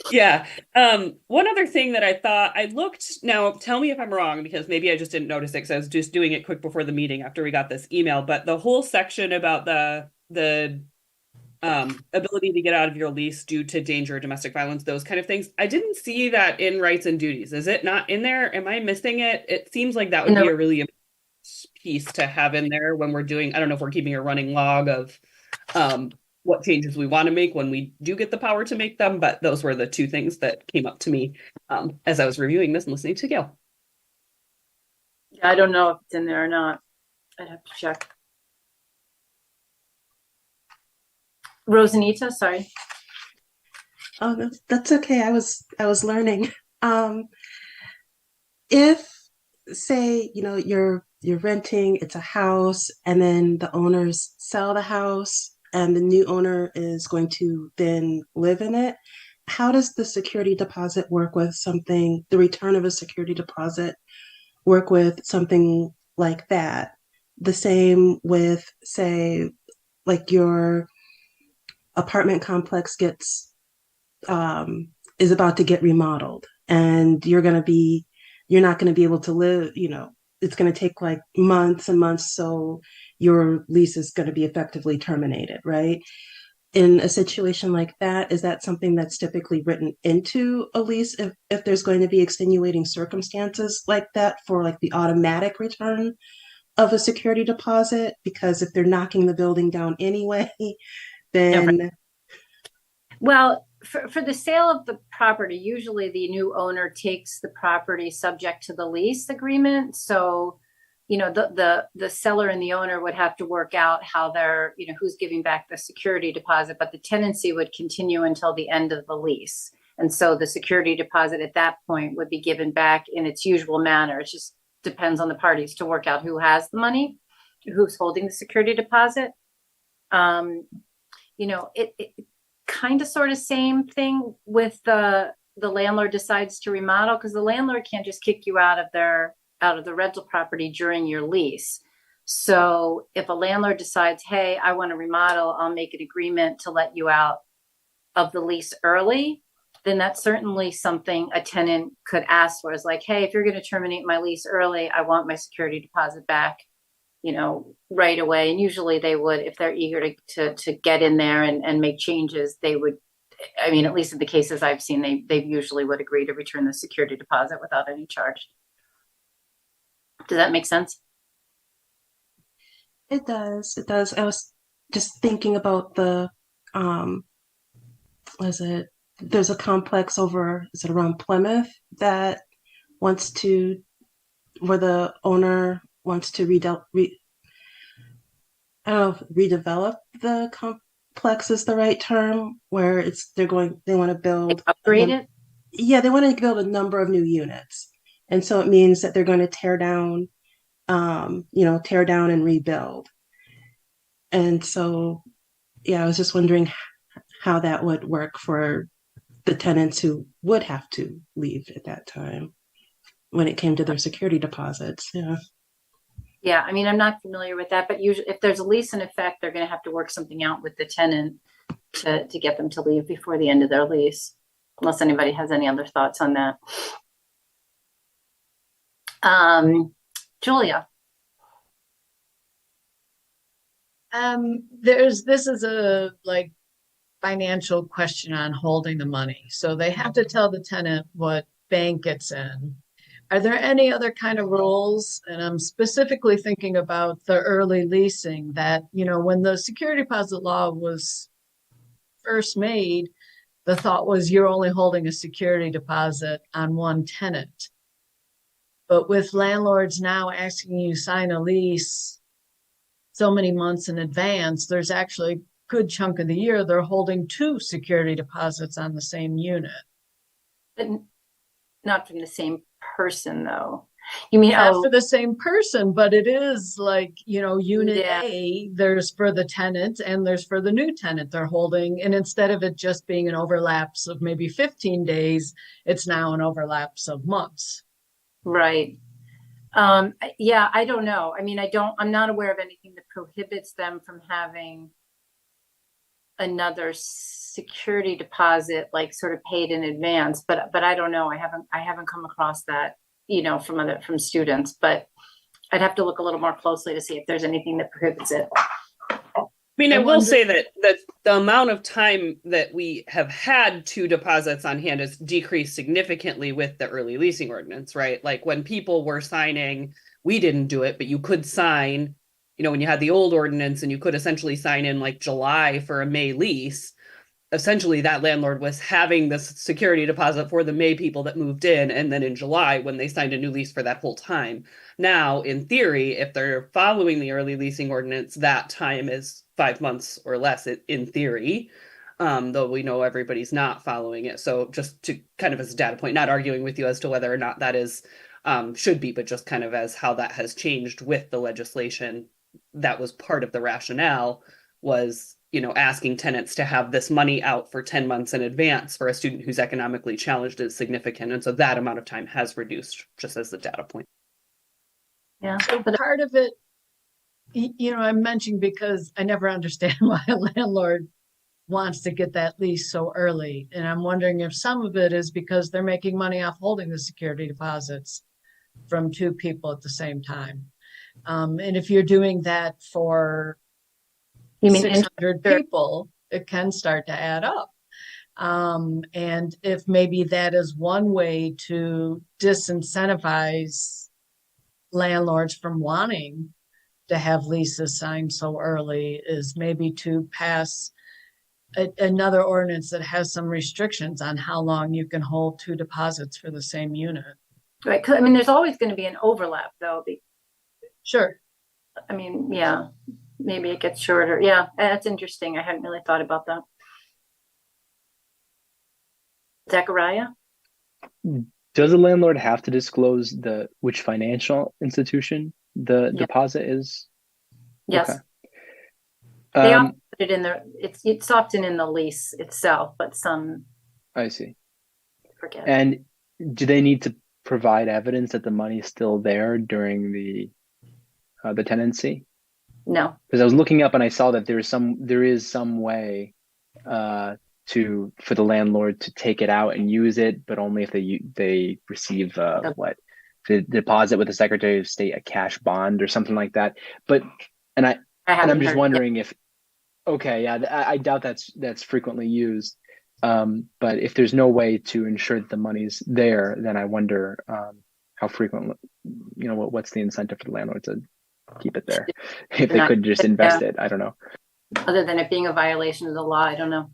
Yeah. One other thing that I thought I looked, now tell me if I'm wrong, because maybe I just didn't notice it because I was just doing it quick before the meeting after we got this email, but the whole section about the ability to get out of your lease due to danger, domestic violence, those kind of things. I didn't see that in rights and duties. Is it not in there? Am I missing it? It seems like that would be a really important piece to have in there when we're doing, I don't know if we're keeping a running log of what changes we want to make when we do get the power to make them, but those were the two things that came up to me as I was reviewing this and listening to Gail. I don't know if it's in there or not. I'd have to check. Rosanita, sorry. Oh, that's okay. I was learning. If say, you're renting, it's a house, and then the owners sell the house and the new owner is going to then live in it, how does the security deposit work with something, the return of a security deposit work with something like that? The same with, say, like your apartment complex is about to get remodeled and you're not going to be able to live, it's going to take like months and months. So your lease is going to be effectively terminated, right? In a situation like that, is that something that's typically written into a lease if there's going to be extenuating circumstances like that for like the automatic return of a security deposit? Because if they're knocking the building down anyway, then well, for the sale of the property, usually the new owner takes the property subject to the lease agreement. So, the seller and the owner would have to work out how they're, who's giving back the security deposit, but the tenancy would continue until the end of the lease. And so the security deposit at that point would be given back in its usual manner. It just depends on the parties to work out who has the money, who's holding the security deposit. It kind of sort of same thing with the landlord decides to remodel, because the landlord can't just kick you out of the rental property during your lease. So if a landlord decides, hey, I want to remodel, I'll make an agreement to let you out of the lease early, then that's certainly something a tenant could ask for, is like, hey, if you're going to terminate my lease early, I want my security deposit back, right away. And usually they would, if they're eager to get in there and make changes, they would, at least in the cases I've seen, they usually would agree to return the security deposit without any charge. Does that make sense? It does. It does. I was just thinking about there's a complex is it around Plymouth that where the owner wants to redevelop the complex is the right term, where they want to build, upgrade it. Yeah, they want to build a number of new units. And so it means that they're going to tear down and rebuild. And so, yeah, I was just wondering how that would work for the tenants who would have to leave at that time when it came to their security deposits. Yeah. Yeah, I'm not familiar with that, but usually if there's a lease in effect, they're going to have to work something out with the tenant to get them to leave before the end of their lease, unless anybody has any other thoughts on that. Julia. This is a financial question on holding the money. So they have to tell the tenant what bank it's in, Are there any other kind of rules? And I'm specifically thinking about the early leasing that, when the security deposit law was first made, the thought was you're only holding a security deposit on one tenant. But with landlords now asking you sign a lease so many months in advance, there's actually a good chunk of the year they're holding two security deposits on the same unit. But not from the same person, though. You mean, Not for the same person, but it is like, unit Yeah. A, there's for the tenant and there's for the new tenant they're holding. And instead of it just being an overlaps of maybe 15 days, it's now an overlaps of months. Right. Yeah, I don't know. I mean, I'm not aware of anything that prohibits them from having another security deposit, like sort of paid in advance, but I don't know. I haven't come across that, from students, but I'd have to look a little more closely to see if there's anything that prohibits it. I mean, I will say that the amount of time that we have had two deposits on hand has decreased significantly with the early leasing ordinance, right? Like when people were signing, we didn't do it, but you could sign, when you had the old ordinance and you could essentially sign in like July for a May lease. Essentially that landlord was having this security deposit for the May people that moved in, and then in July when they signed a new lease for that whole time. Now, in theory, if they're following the early leasing ordinance, that time is 5 months or less in theory, though we know everybody's not following it. So just to kind of as a data point, not arguing with you as to whether or not that is should be, but just kind of as how that has changed with the legislation, that was part of the rationale was asking tenants to have this money out for 10 months in advance for a student who's economically challenged is significant. And so that amount of time has reduced, just as the data point. Yeah. So part of it, I'm mentioning because I never understand why a landlord wants to get that lease so early. And I'm wondering if some of it is because they're making money off holding the security deposits from two people at the same time. And if you're doing that for 600 people, it can start to add up. And if maybe that is one way to disincentivize landlords from wanting to have leases signed so early, is maybe to pass another ordinance that has some restrictions on how long you can hold two deposits for the same unit. Right. I mean, there's always going to be an overlap, though. Sure. I mean, yeah. Maybe it gets shorter. Yeah, that's interesting. I hadn't really thought about that. Zachariah? Does the landlord have to disclose which financial institution the deposit is? Yes. Okay. They often put it in it's often in the lease itself, but some I see. Forget. And do they need to provide evidence that the money is still there during the tenancy? No. Because I was looking up and I saw that there is some way for the landlord to take it out and use it, but only if they receive the deposit with the Secretary of State, a cash bond or something like that. But I'm just wondering if I doubt that's frequently used. But if there's no way to ensure that the money's there, then I wonder how frequently, what's the incentive for the landlord to keep it there if they could just invest it. I don't know. Other than it being a violation of the law, I don't know.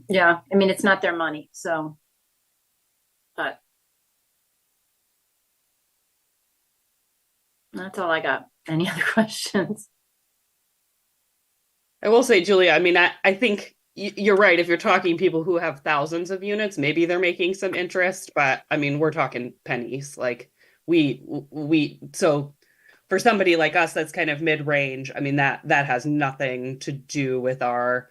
Yeah, I mean, it's not their money, so. But that's all I got. Any other questions? I will say, Julia, I mean, I think you're right. If you're talking people who have thousands of units, maybe they're making some interest, but I mean, we're talking pennies. Like so for somebody like us, that's kind of mid-range. I mean, that has nothing to do with our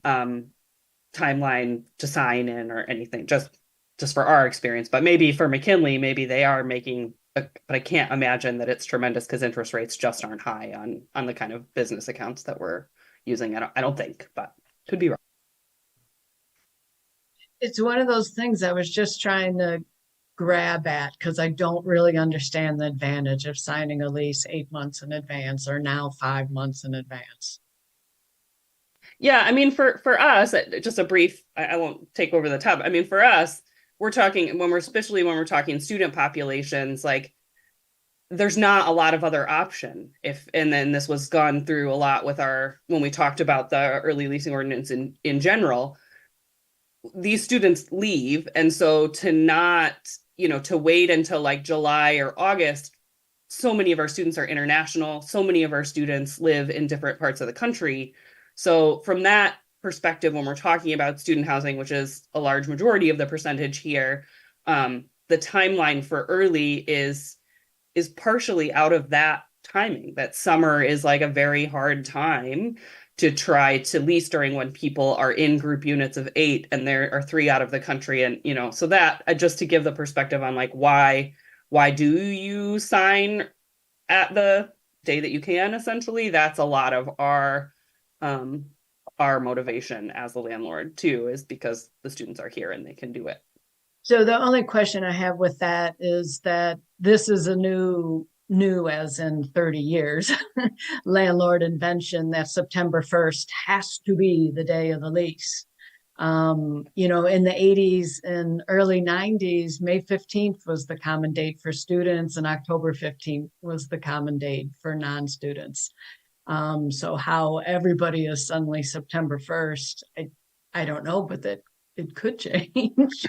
timeline to sign in or anything, just for our experience. But maybe for McKinley, maybe they are making, but I can't imagine that it's tremendous because interest rates just aren't high on the kind of business accounts that we're using. I don't think, but could be wrong. It's one of those things I was just trying to grab at because I don't really understand the advantage of signing a lease 8 months in advance or now 5 months in advance. Yeah, I mean, for us, just a brief, I won't take over the tub. I mean, for us, we're talking especially when we're talking student populations, like there's not a lot of other option and then this was gone through a lot with when we talked about the early leasing ordinance in general, these students leave. And so to not, to wait until like July or August, so many of our students are international. So many of our students live in different parts of the country. So from that perspective, when we're talking about student housing, which is a large majority of the percentage here, the timeline for early is partially out of that timing, that summer is like a very hard time to try to lease during when people are in group units of 8 and there are 3 out of the country. And, so that just to give the perspective on like, why do you sign at the day that you can, essentially, that's a lot of our motivation as the landlord too, is because the students are here and they can do it. So the only question I have with that is that this is a new as in 30 years landlord invention that September 1st has to be the day of the lease. In the 80s and early 90s, May 15th was the common date for students and October 15th was the common date for non-students. So how everybody is suddenly September 1st, I don't know, but that it could change.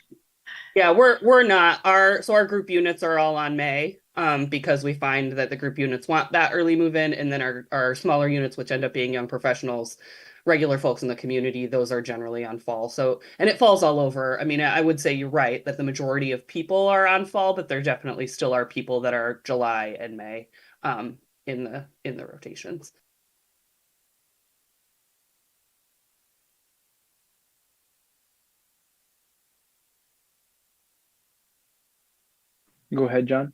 Yeah, we're not. Our group units are all on May, because we find that the group units want that early move in, and then our smaller units, which end up being young professionals, regular folks in the community, those are generally on fall. So, and it falls all over. I mean, I would say you're right that the majority of people are on fall, but there definitely still are people that are July and May, in the rotations. Go ahead, John.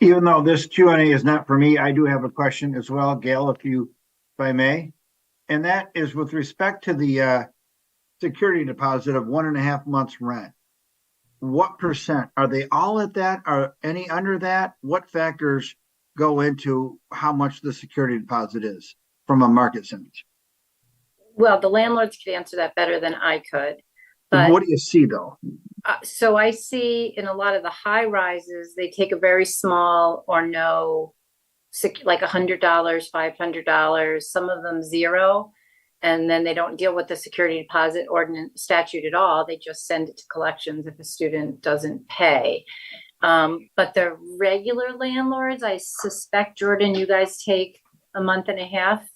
Even though this Q&A is not for me, I do have a question as well, Gail, if I may. And that is with respect to the security deposit of 1.5 months rent. What percent? Are they all at that? Are any under that? What factors go into how much the security deposit is from a market sense? Well, the landlords could answer that better than I could. But what do you see though? So I see in a lot of the high rises, they take a very small or no, like $100, $500, some of them zero. And then they don't deal with the security deposit ordinance statute at all. They just send it to collections if a student doesn't pay. But the regular landlords, I suspect, Jordan, you guys take a month and a half,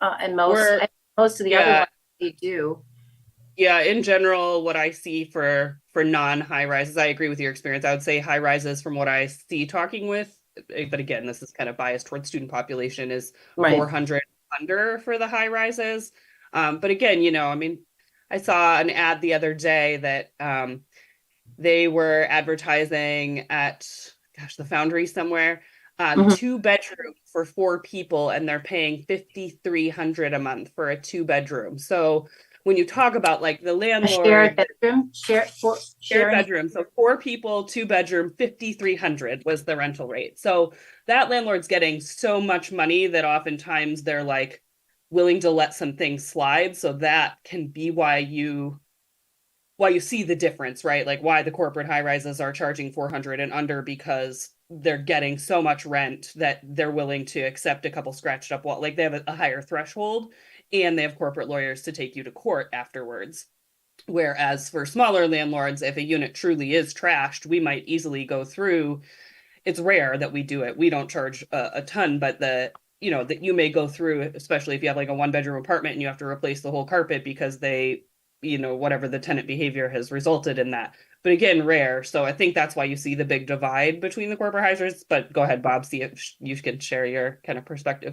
and most of the other ones they do. Yeah, in general, what I see for non-high rises, I agree with your experience. I would say high rises from what I see talking with, but again, this is kind of biased towards student population, is right. 400 under for the high rises. But again, I mean, I saw an ad the other day that they were advertising at, the Foundry somewhere, 2-bedroom for 4 people, and they're paying $5,300 a month for a 2-bedroom. So when you talk about like the landlord, shared bedroom, so 4 people, 2-bedroom, $5,300 was the rental rate. So that landlord's getting so much money that oftentimes they're like willing to let some things slide. So that can be why you see the difference, right? Like why the corporate high rises are charging 400 and under, because they're getting so much rent that they're willing to accept a couple scratched up like they have a higher threshold, and they have corporate lawyers to take you to court afterwards. Whereas for smaller landlords, if a unit truly is trashed, we might easily go through. It's rare that we do it. We don't charge a ton, but that you may go through, especially if you have like a 1-bedroom apartment and you have to replace the whole carpet because they, whatever the tenant behavior has resulted in that. But again, rare. So I think that's why you see the big divide between the corporate hires. But go ahead, Bob, see if you can share your kind of perspective.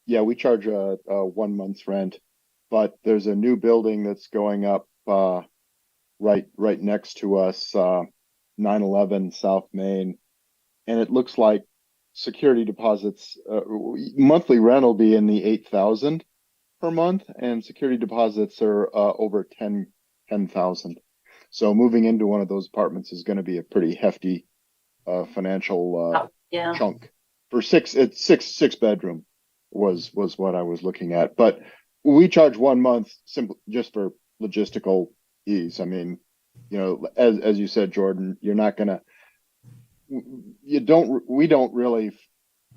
Yeah, we charge a 1 month's rent, but there's a new building that's going up right next to us, 911 South Main, and it looks like security deposits, monthly rent will be in the 8,000 per month, and security deposits are over 10,000. So moving into one of those apartments is going to be a pretty hefty financial chunk. For six bedroom was what I was looking at, but we charge 1 month simply just for logistical ease. I mean, you know, as you said, Jordan, you're not gonna, we don't really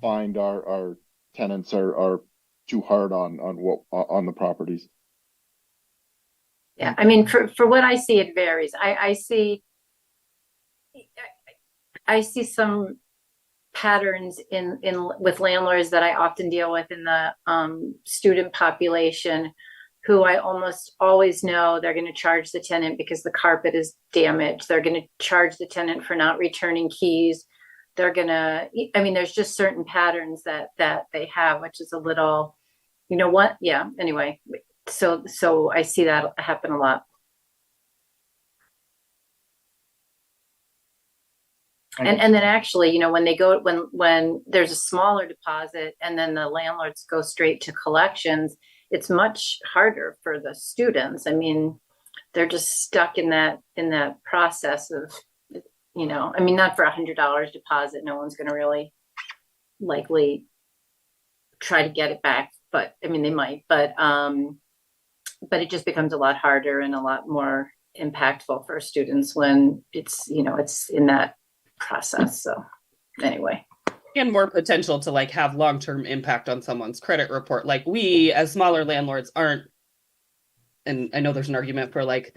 find our tenants are too hard on the properties. Yeah, I mean, for what I see, it varies. I see some patterns in with landlords that I often deal with in the student population, who I almost always know they're going to charge the tenant because the carpet is damaged. They're going to charge the tenant for not returning keys. They're going to, I mean, there's just certain patterns that they have, which is a little, you know what? Yeah. Anyway, so I see that happen a lot. And then actually, you know, when they go, when there's a smaller deposit and then the landlords go straight to collections, it's much harder for the students. I mean, they're just stuck in that process of, you know, I mean, not for $100 deposit, no one's going to really likely try to get it back, but I mean, they might, but it just becomes a lot harder and a lot more impactful for students when it's, you know, it's in that process. So anyway, and more potential to like have long-term impact on someone's credit report. Like we as smaller landlords aren't, and I know there's an argument for like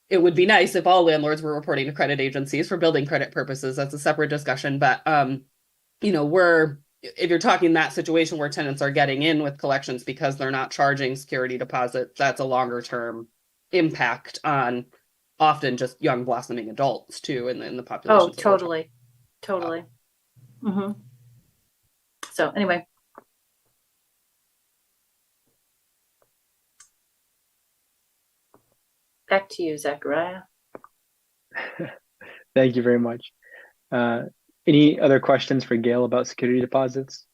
it would be nice if all landlords were reporting to credit agencies for building credit purposes. That's a separate discussion, but you know, if you're talking that situation where tenants are getting in with collections because they're not charging security deposit, that's a longer term impact on often just young blossoming adults too in the population. Oh, totally. Mm-hmm. So anyway. Back to you, Zachariah. Thank you very much. Any other questions for Gail about security deposits?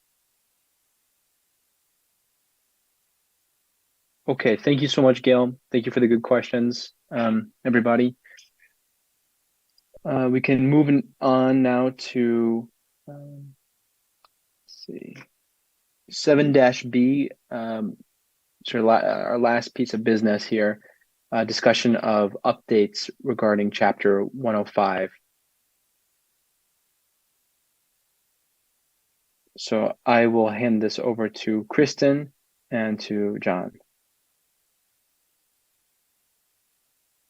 Okay, thank you so much, Gail. Thank you for the good questions, everybody. We can move on now to, let's see, 7-B, sort of our last piece of business here, discussion of updates regarding Chapter 105. So I will hand this over to Kristen and to John.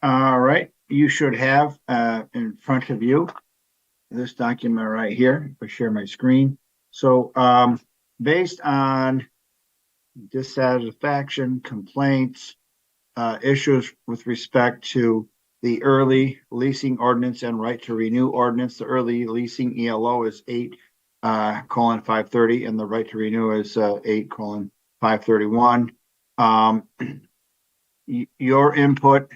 All right, you should have in front of you this document right here. If I share my screen. So based on dissatisfaction, complaints, issues with respect to the early leasing ordinance and right to renew ordinance, the early leasing ELO is 8:530 and the right to renew is 8:531. Your input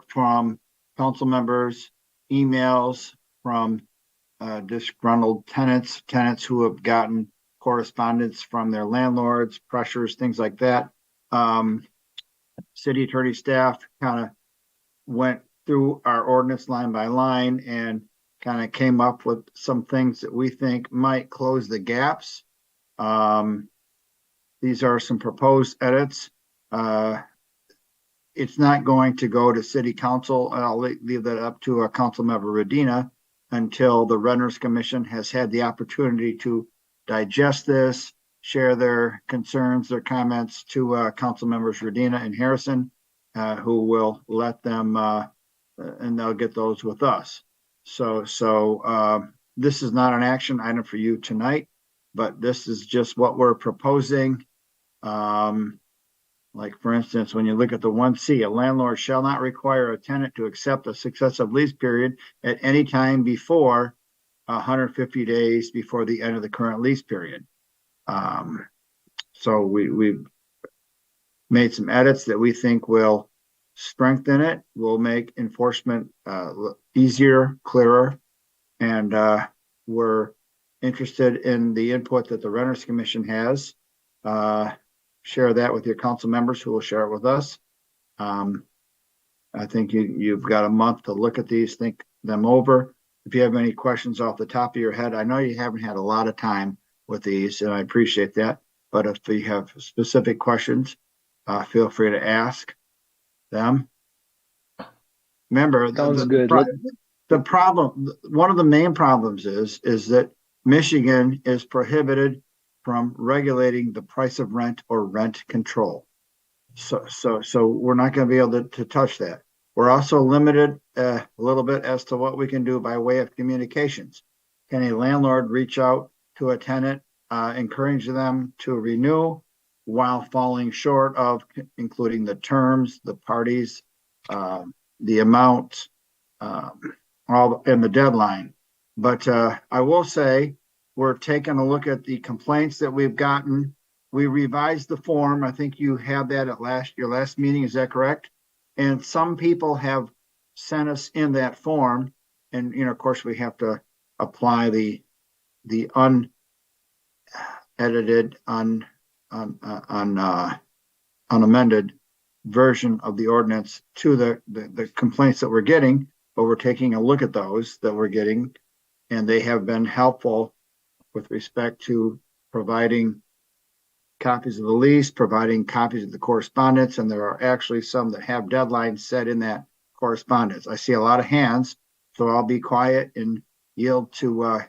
from council members, emails from disgruntled tenants who have gotten correspondence from their landlords, pressures, things like that. City attorney staff kind of went through our ordinance line by line and kind of came up with some things that we think might close the gaps. These are some proposed edits. It's not going to go to city council. I'll leave that up to council member Radina until the Renters Commission has had the opportunity to digest this, share their concerns, their comments to council members Radina and Harrison, who will let them, and they'll get those with us. So this is not an action item for you tonight, but this is just what we're proposing. Like for instance, when you look at the 1C, a landlord shall not require a tenant to accept a successive lease period at any time before 150 days before the end of the current lease period. So we've made some edits that we think will strengthen it, will make enforcement easier, clearer, and we're interested in the input that the Renters Commission has. Share that with your council members who will share it with us. I think you've got a month to look at these, think them over. If you have any questions off the top of your head, I know you haven't had a lot of time with these, and I appreciate that. But if you have specific questions, feel free to ask them. Remember, Sounds good. Let, the problem, one of the main problems is that Michigan is prohibited from regulating the price of rent or rent control. So we're not going to be able to touch that. We're also limited a little bit as to what we can do by way of communications. Can a landlord reach out to a tenant, encourage them to renew while falling short of including the terms, the parties, the amount, all and the deadline. But I will say we're taking a look at the complaints that we've gotten. We revised the form. I think you had that at your last meeting. Is that correct? And some people have sent us in that form, and of course, we have to apply the unedited, unamended version of the ordinance to the complaints that we're getting. But we're taking a look at those that we're getting, and they have been helpful with respect to providing copies of the lease, providing copies of the correspondence, and there are actually some that have deadlines set in that correspondence. I see a lot of hands, so I'll be quiet and yield to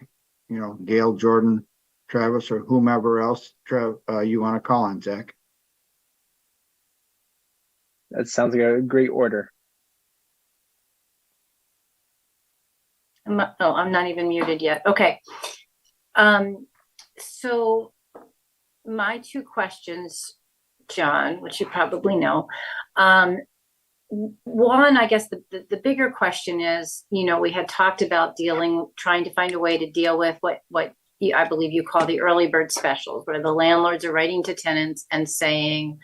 Gail, Jordan, Travis, or whomever else you want to call on, Zach. that sounds like a great order. I'm not even muted yet. Okay. So my two questions, John, which you probably know. One, I guess the bigger question is, we had talked about trying to find a way to deal with what I believe you call the early bird specials, where the landlords are writing to tenants and saying,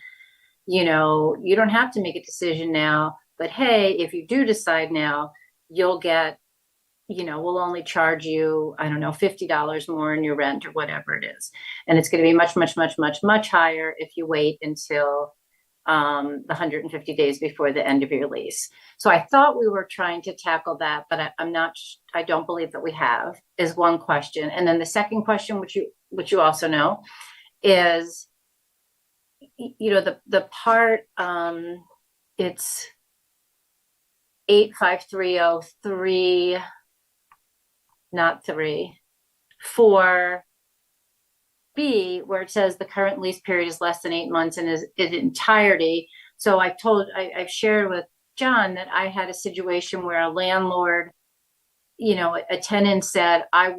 you don't have to make a decision now, but hey, if you do decide now, you'll get, we'll only charge you, I don't know, $50 more in your rent or whatever it is. And it's going to be much, much, much, much, much higher if you wait until the 150 days before the end of your lease. So I thought we were trying to tackle that, but I don't believe that we have, is one question. And then the second question, which you also know, is, the part, it's 85303, not 3, 4B, where it says the current lease period is less than 8 months and is in entirety. So I've shared with John that I had a situation where a landlord, a tenant said, a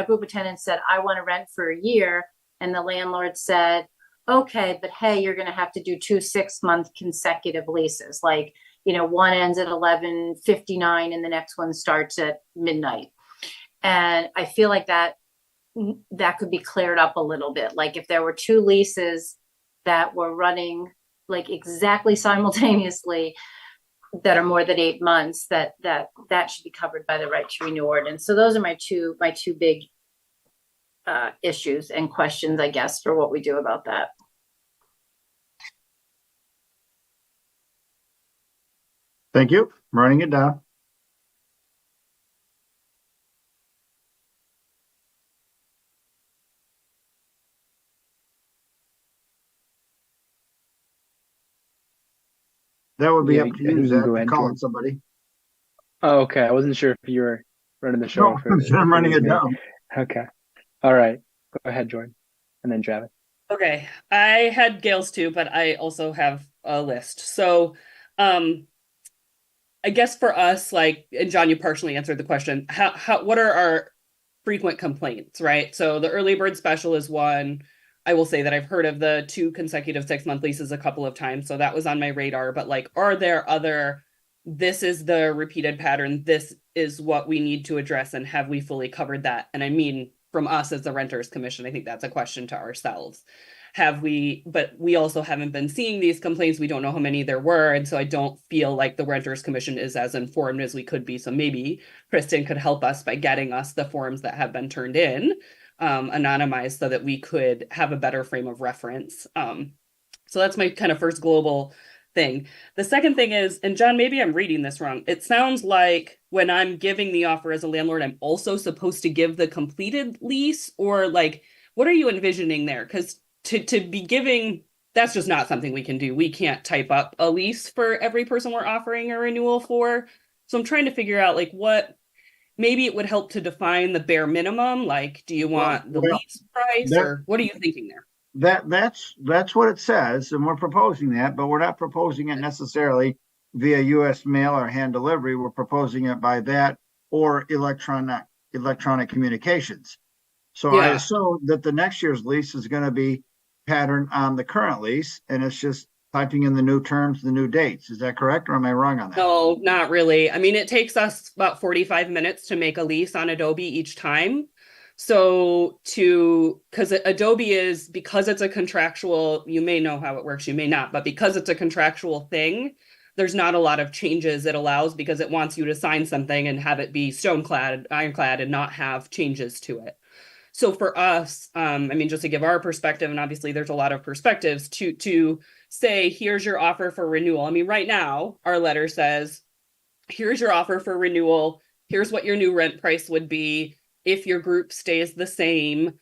group of tenants said, I want to rent for a year. And the landlord said, okay, but hey, you're going to have to do 2 6-month consecutive leases. Like, one ends at 11:59 and the next one starts at midnight. And I feel like that could be cleared up a little bit. Like if there were 2 leases that were running like exactly simultaneously that are more than 8 months, that should be covered by the right to renew ordinance. So those are my two big issues and questions, I guess, for what we do about that. Thank you. I'm writing it down. That would be up to you, Zach, to call on somebody. Oh, okay. I wasn't sure if you were running the show. No, I'm running it down. Okay. All right. Go ahead, Jordan. And then Travis. Okay. I had Gail's too, but I also have a list. So I guess for us, and John, you partially answered the question, what are our frequent complaints, right? So the early bird special is one. I will say that I've heard of the 2 consecutive 6-month leases a couple of times. So that was on my radar, but are there other, this is the repeated pattern, this is what we need to address, and have we fully covered that? And I mean, from us as the Renters Commission, I think that's a question to ourselves. But we also haven't been seeing these complaints. We don't know how many there were. And so I don't feel like the Renters Commission is as informed as we could be. So maybe Kristen could help us by getting us the forms that have been turned in, anonymized, so that we could have a better frame of reference. So that's my kind of first global thing. The second thing is, and John, maybe I'm reading this wrong. It sounds like when I'm giving the offer as a landlord, I'm also supposed to give the completed lease, or what are you envisioning there? Because to be giving, that's just not something we can do. We can't type up a lease for every person we're offering a renewal for. So I'm trying to figure out like maybe it would help to define the bare minimum. Like, do you want the lease price or what are you thinking there? That's what it says, and we're proposing that, but we're not proposing it necessarily via US mail or hand delivery. We're proposing it by that or electronic communications. So I assume that the next year's lease is going to be patterned on the current lease, and it's just typing in the new terms, the new dates. Is that correct, or am I wrong on that? No, not really. I mean, it takes us about 45 minutes to make a lease on Adobe each time. So because Adobe is, because it's a contractual, you may know how it works, you may not, but because it's a contractual thing, there's not a lot of changes it allows because it wants you to sign something and have it be stoneclad, ironclad, and not have changes to it. So for us, I mean, just to give our perspective, and obviously there's a lot of perspectives to say, here's your offer for renewal. I mean, right now, our letter says, here's your offer for renewal. Here's what your new rent price would be if your group stays the same.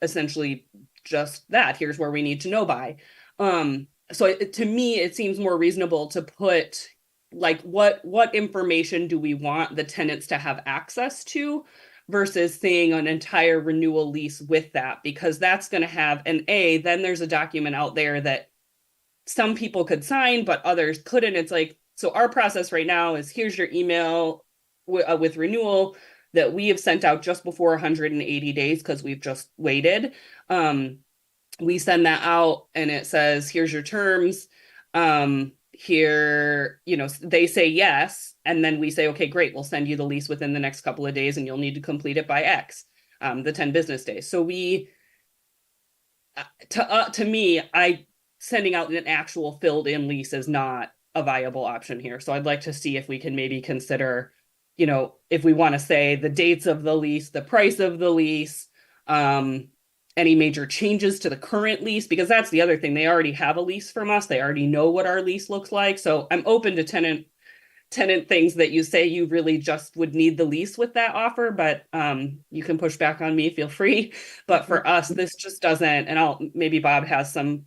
Essentially just that. Here's where we need to know by. So to me, it seems more reasonable to put like what information do we want the tenants to have access to versus saying an entire renewal lease with that, because that's going to have then there's a document out there that some people could sign, but others couldn't. It's like, so our process right now is here's your email with renewal that we have sent out just before 180 days because we've just waited. We send that out and it says, here's your terms. Here, they say yes. And then we say, okay, great. We'll send you the lease within the next couple of days and you'll need to complete it by X, the 10 business days. So to me, sending out an actual filled in lease is not a viable option here. So I'd like to see if we can maybe consider, if we want to say the dates of the lease, the price of the lease, any major changes to the current lease, because that's the other thing. They already have a lease from us. They already know what our lease looks like. So I'm open to tenant things that you say you really just would need the lease with that offer, but you can push back on me, feel free. But for us, this just doesn't, and maybe Bob has some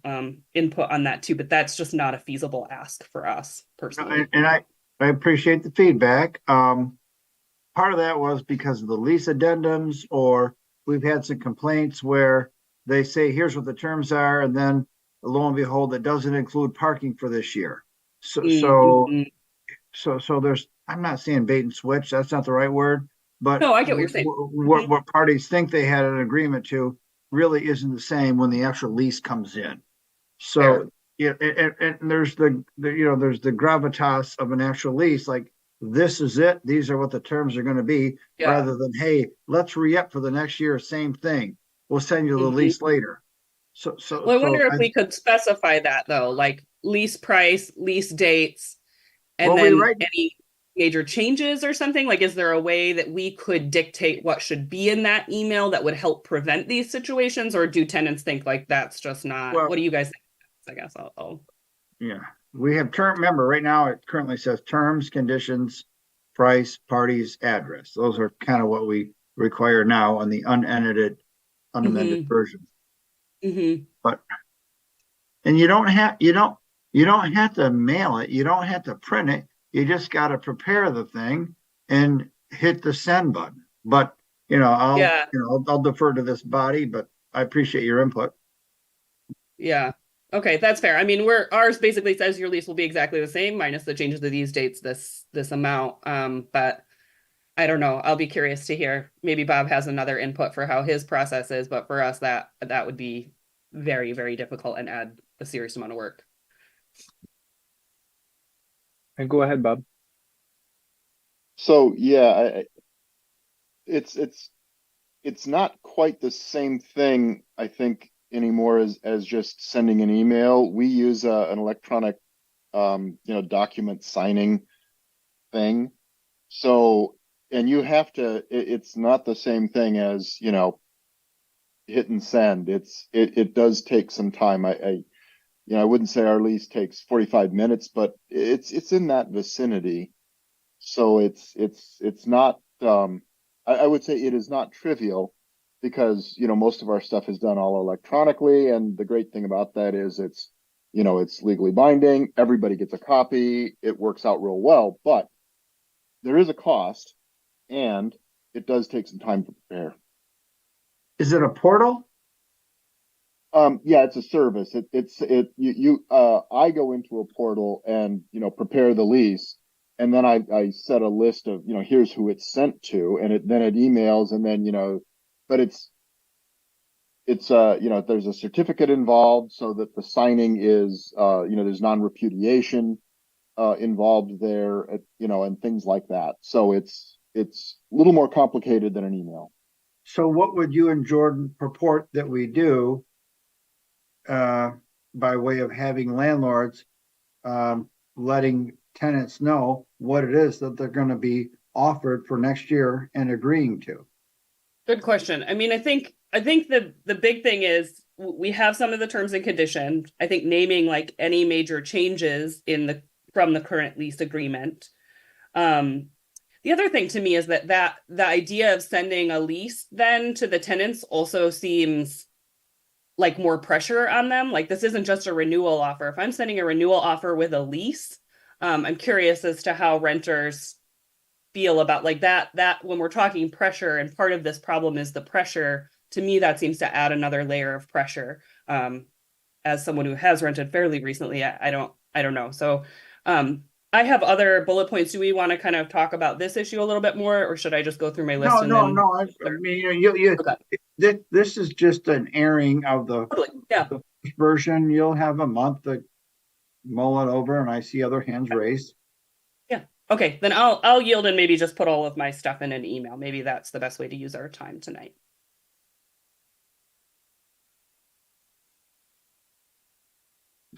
input on that too, but that's just not a feasible ask for us personally. And I appreciate the feedback. Part of that was because of the lease addendums, or we've had some complaints where they say, here's what the terms are, and then lo and behold, it doesn't include parking for this year. So there's, I'm not saying bait and switch, that's not the right word, but no, I get what you're saying. What parties think they had an agreement to really isn't the same when the actual lease comes in. So yeah, and there's there's the gravitas of an actual lease, like this is it, these are what the terms are going to be, rather than, hey, let's re-up for the next year, same thing, we'll send you the lease later. Well, I wonder if we could specify that though, like lease price, lease dates, and then any major changes or something. Like, is there a way that we could dictate what should be in that email that would help prevent these situations? Or do tenants think like that's just not, what do you guys think? I guess yeah, we have remember right now it currently says terms, conditions, price, parties, address. Those are kind of what we require now on the unamended version. But, and you don't have to mail it, you don't have to print it, you just got to prepare the thing and hit the send button. But I'll defer to this body, but I appreciate your input. Yeah. Okay, that's fair. I mean, ours basically says your lease will be exactly the same minus the changes to these dates, this amount. But I don't know. I'll be curious to hear. Maybe Bob has another input for how his process is, but for us, that would be very, very difficult and add a serious amount of work. And go ahead, Bob. So yeah, it's not quite the same thing, I think, anymore as just sending an email. We use an electronic document signing thing. So, and you have to, it's not the same thing as, hit and send. It does take some time. I wouldn't say our lease takes 45 minutes, but it's in that vicinity. So it's not, I would say it is not trivial, because most of our stuff is done all electronically, and the great thing about that is it's legally binding, everybody gets a copy, it works out real well. But there is a cost, and it does take some time to prepare. Is it a portal? Yeah, it's a service. I go into a portal and, prepare the lease, and then I set a list of, here's who it's sent to, and then it emails, and then, but there's a certificate involved so that the signing is, there's non-repudiation involved there, and things like that. So it's a little more complicated than an email. So what would you and Jordan purport that we do by way of having landlords letting tenants know what it is that they're going to be offered for next year and agreeing to? Good question. I mean, I think the big thing is we have some of the terms and conditions. I think naming like any major changes from the current lease agreement. The other thing to me is that the idea of sending a lease then to the tenants also seems like more pressure on them. Like, this isn't just a renewal offer. If I'm sending a renewal offer with a lease, I'm curious as to how renters feel about like that when we're talking pressure, and part of this problem is the pressure. To me, that seems to add another layer of pressure. As someone who has rented fairly recently, I don't know. So I have other bullet points. Do we want to kind of talk about this issue a little bit more, or should I just go through my list? No. I mean, Okay. this is just an airing of the Yeah. the first version. You'll have a month to mull it over, and I see other hands raised. Yeah. Okay. Then I'll yield and maybe just put all of my stuff in an email. Maybe that's the best way to use our time tonight.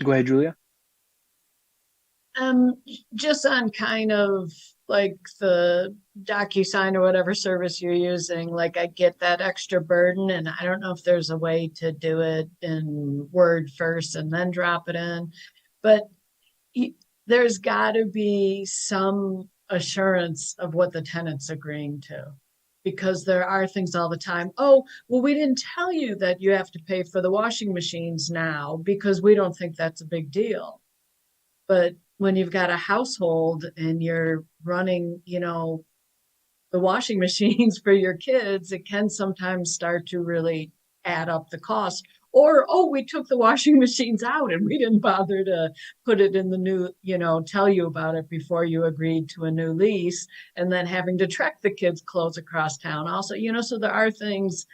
Go ahead, Julia. Just on kind of like the DocuSign or whatever service you're using, like I get that extra burden, and I don't know if there's a way to do it in Word first and then drop it in, but there's got to be some assurance of what the tenant's agreeing to, because there are things all the time. Oh, well, we didn't tell you that you have to pay for the washing machines now because we don't think that's a big deal. But when you've got a household and you're running, the washing machines for your kids, it can sometimes start to really add up the cost. Or, oh, we took the washing machines out and we didn't bother to put it in the new, tell you about it before you agreed to a new lease, and then having to trek the kids' clothes across town also, so there are things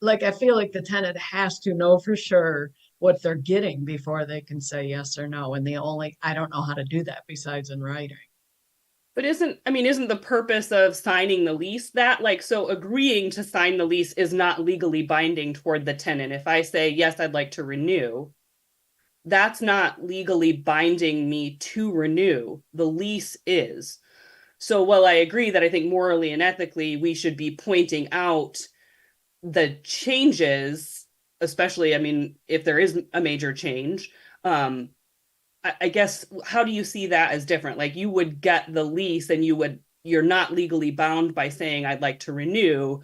like I feel like the tenant has to know for sure what they're getting before they can say yes or no. And I don't know how to do that besides in writing. But isn't the purpose of signing the lease that, like, so agreeing to sign the lease is not legally binding toward the tenant? If I say, yes, I'd like to renew, that's not legally binding me to renew. The lease is. So while I agree that I think morally and ethically we should be pointing out the changes, especially, if there is a major change, I guess, how do you see that as different? Like, you would get the lease and you're not legally bound by saying I'd like to renew,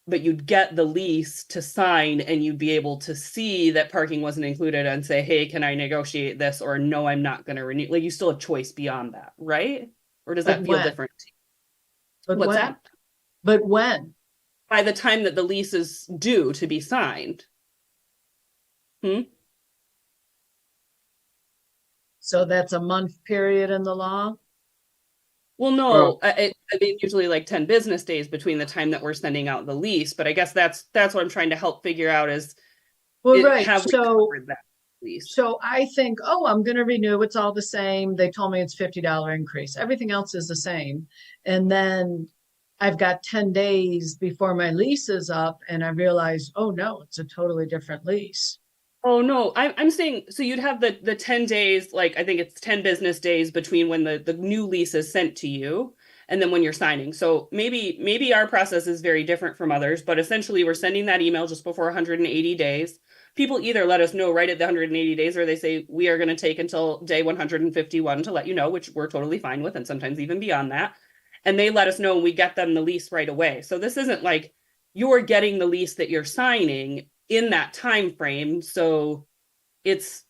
but you'd get the lease to sign and you'd be able to see that parking wasn't included and say, hey, can I negotiate this? Or no, I'm not going to renew. Like, you still have choice beyond that, right? Or does that feel different? What's that? But when? By the time that the lease is due to be signed. So that's a month period in the law? Well, no, usually like 10 business days between the time that we're sending out the lease, but I guess that's what I'm trying to help figure out is, right. Have we covered that lease? So I think, oh, I'm going to renew. It's all the same. They told me it's $50 increase. Everything else is the same. And then I've got 10 days before my lease is up and I realize, oh no, it's a totally different lease. Oh no, I'm saying, so you'd have the 10 days, like I think it's 10 business days between when the new lease is sent to you and then when you're signing. So maybe our process is very different from others, but essentially we're sending that email just before 180 days. People either let us know right at the 180 days or they say we are going to take until day 151 to let you know, which we're totally fine with, and sometimes even beyond that. And they let us know and we get them the lease right away. So this isn't like you're getting the lease that you're signing in that time frame. So it's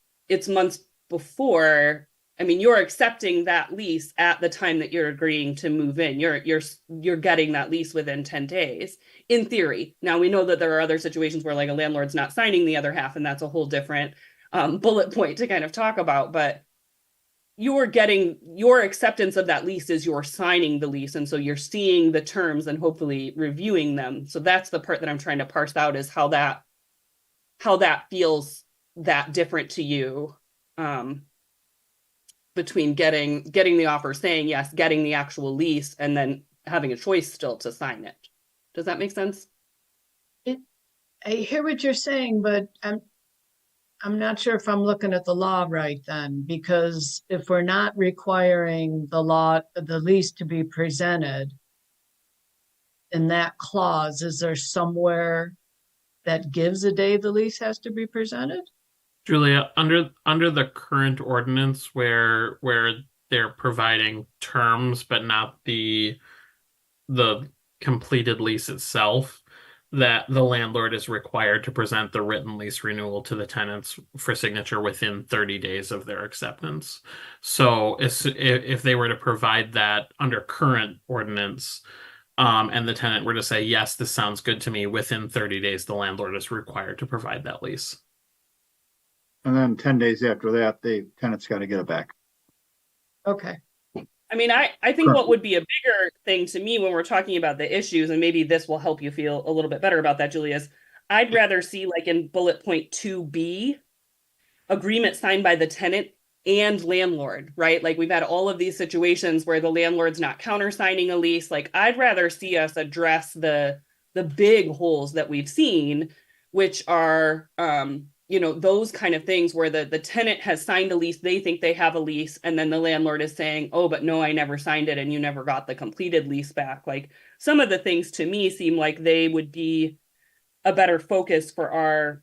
months before, I mean, you're accepting that lease at the time that you're agreeing to move in. You're getting that lease within 10 days, in theory. Now we know that there are other situations where like a landlord's not signing the other half, and that's a whole different bullet point to kind of talk about. But you're getting your acceptance of that lease is you're signing the lease, and so you're seeing the terms and hopefully reviewing them. So that's the part that I'm trying to parse out, is how that feels that different to you. Between getting the offer, saying yes, getting the actual lease, and then having a choice still to sign it. Does that make sense? I hear what you're saying, but I'm not sure if I'm looking at the law right then, because if we're not requiring the lease to be presented in that clause, is there somewhere that gives a day the lease has to be presented? Julia, under the current ordinance where they're providing terms but not the completed lease itself, that the landlord is required to present the written lease renewal to the tenants for signature within 30 days of their acceptance. So if they were to provide that under current ordinance, and the tenant were to say, yes, this sounds good to me, within 30 days, the landlord is required to provide that lease. And then 10 days after that, the tenant's got to get it back. Okay. I mean, I think what would be a bigger thing to me when we're talking about the issues, and maybe this will help you feel a little bit better about that, Julia, is I'd rather see, like in bullet point 2B, agreement signed by the tenant and landlord, right? Like we've had all of these situations where the landlord's not countersigning a lease. Like I'd rather see us address the big holes that we've seen, which are those kind of things where the tenant has signed a lease, they think they have a lease, and then the landlord is saying, oh, but no, I never signed it, and you never got the completed lease back. Like some of the things to me seem like they would be a better focus for our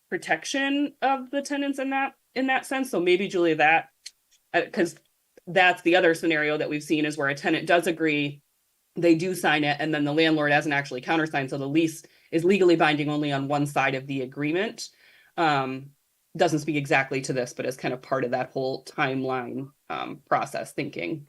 protection of the tenants in that sense. So maybe, Julia, that because that's the other scenario that we've seen, is where a tenant does agree, they do sign it, and then the landlord hasn't actually countersigned, so the lease is legally binding only on one side of the agreement. Doesn't speak exactly to this, but is kind of part of that whole timeline process thinking.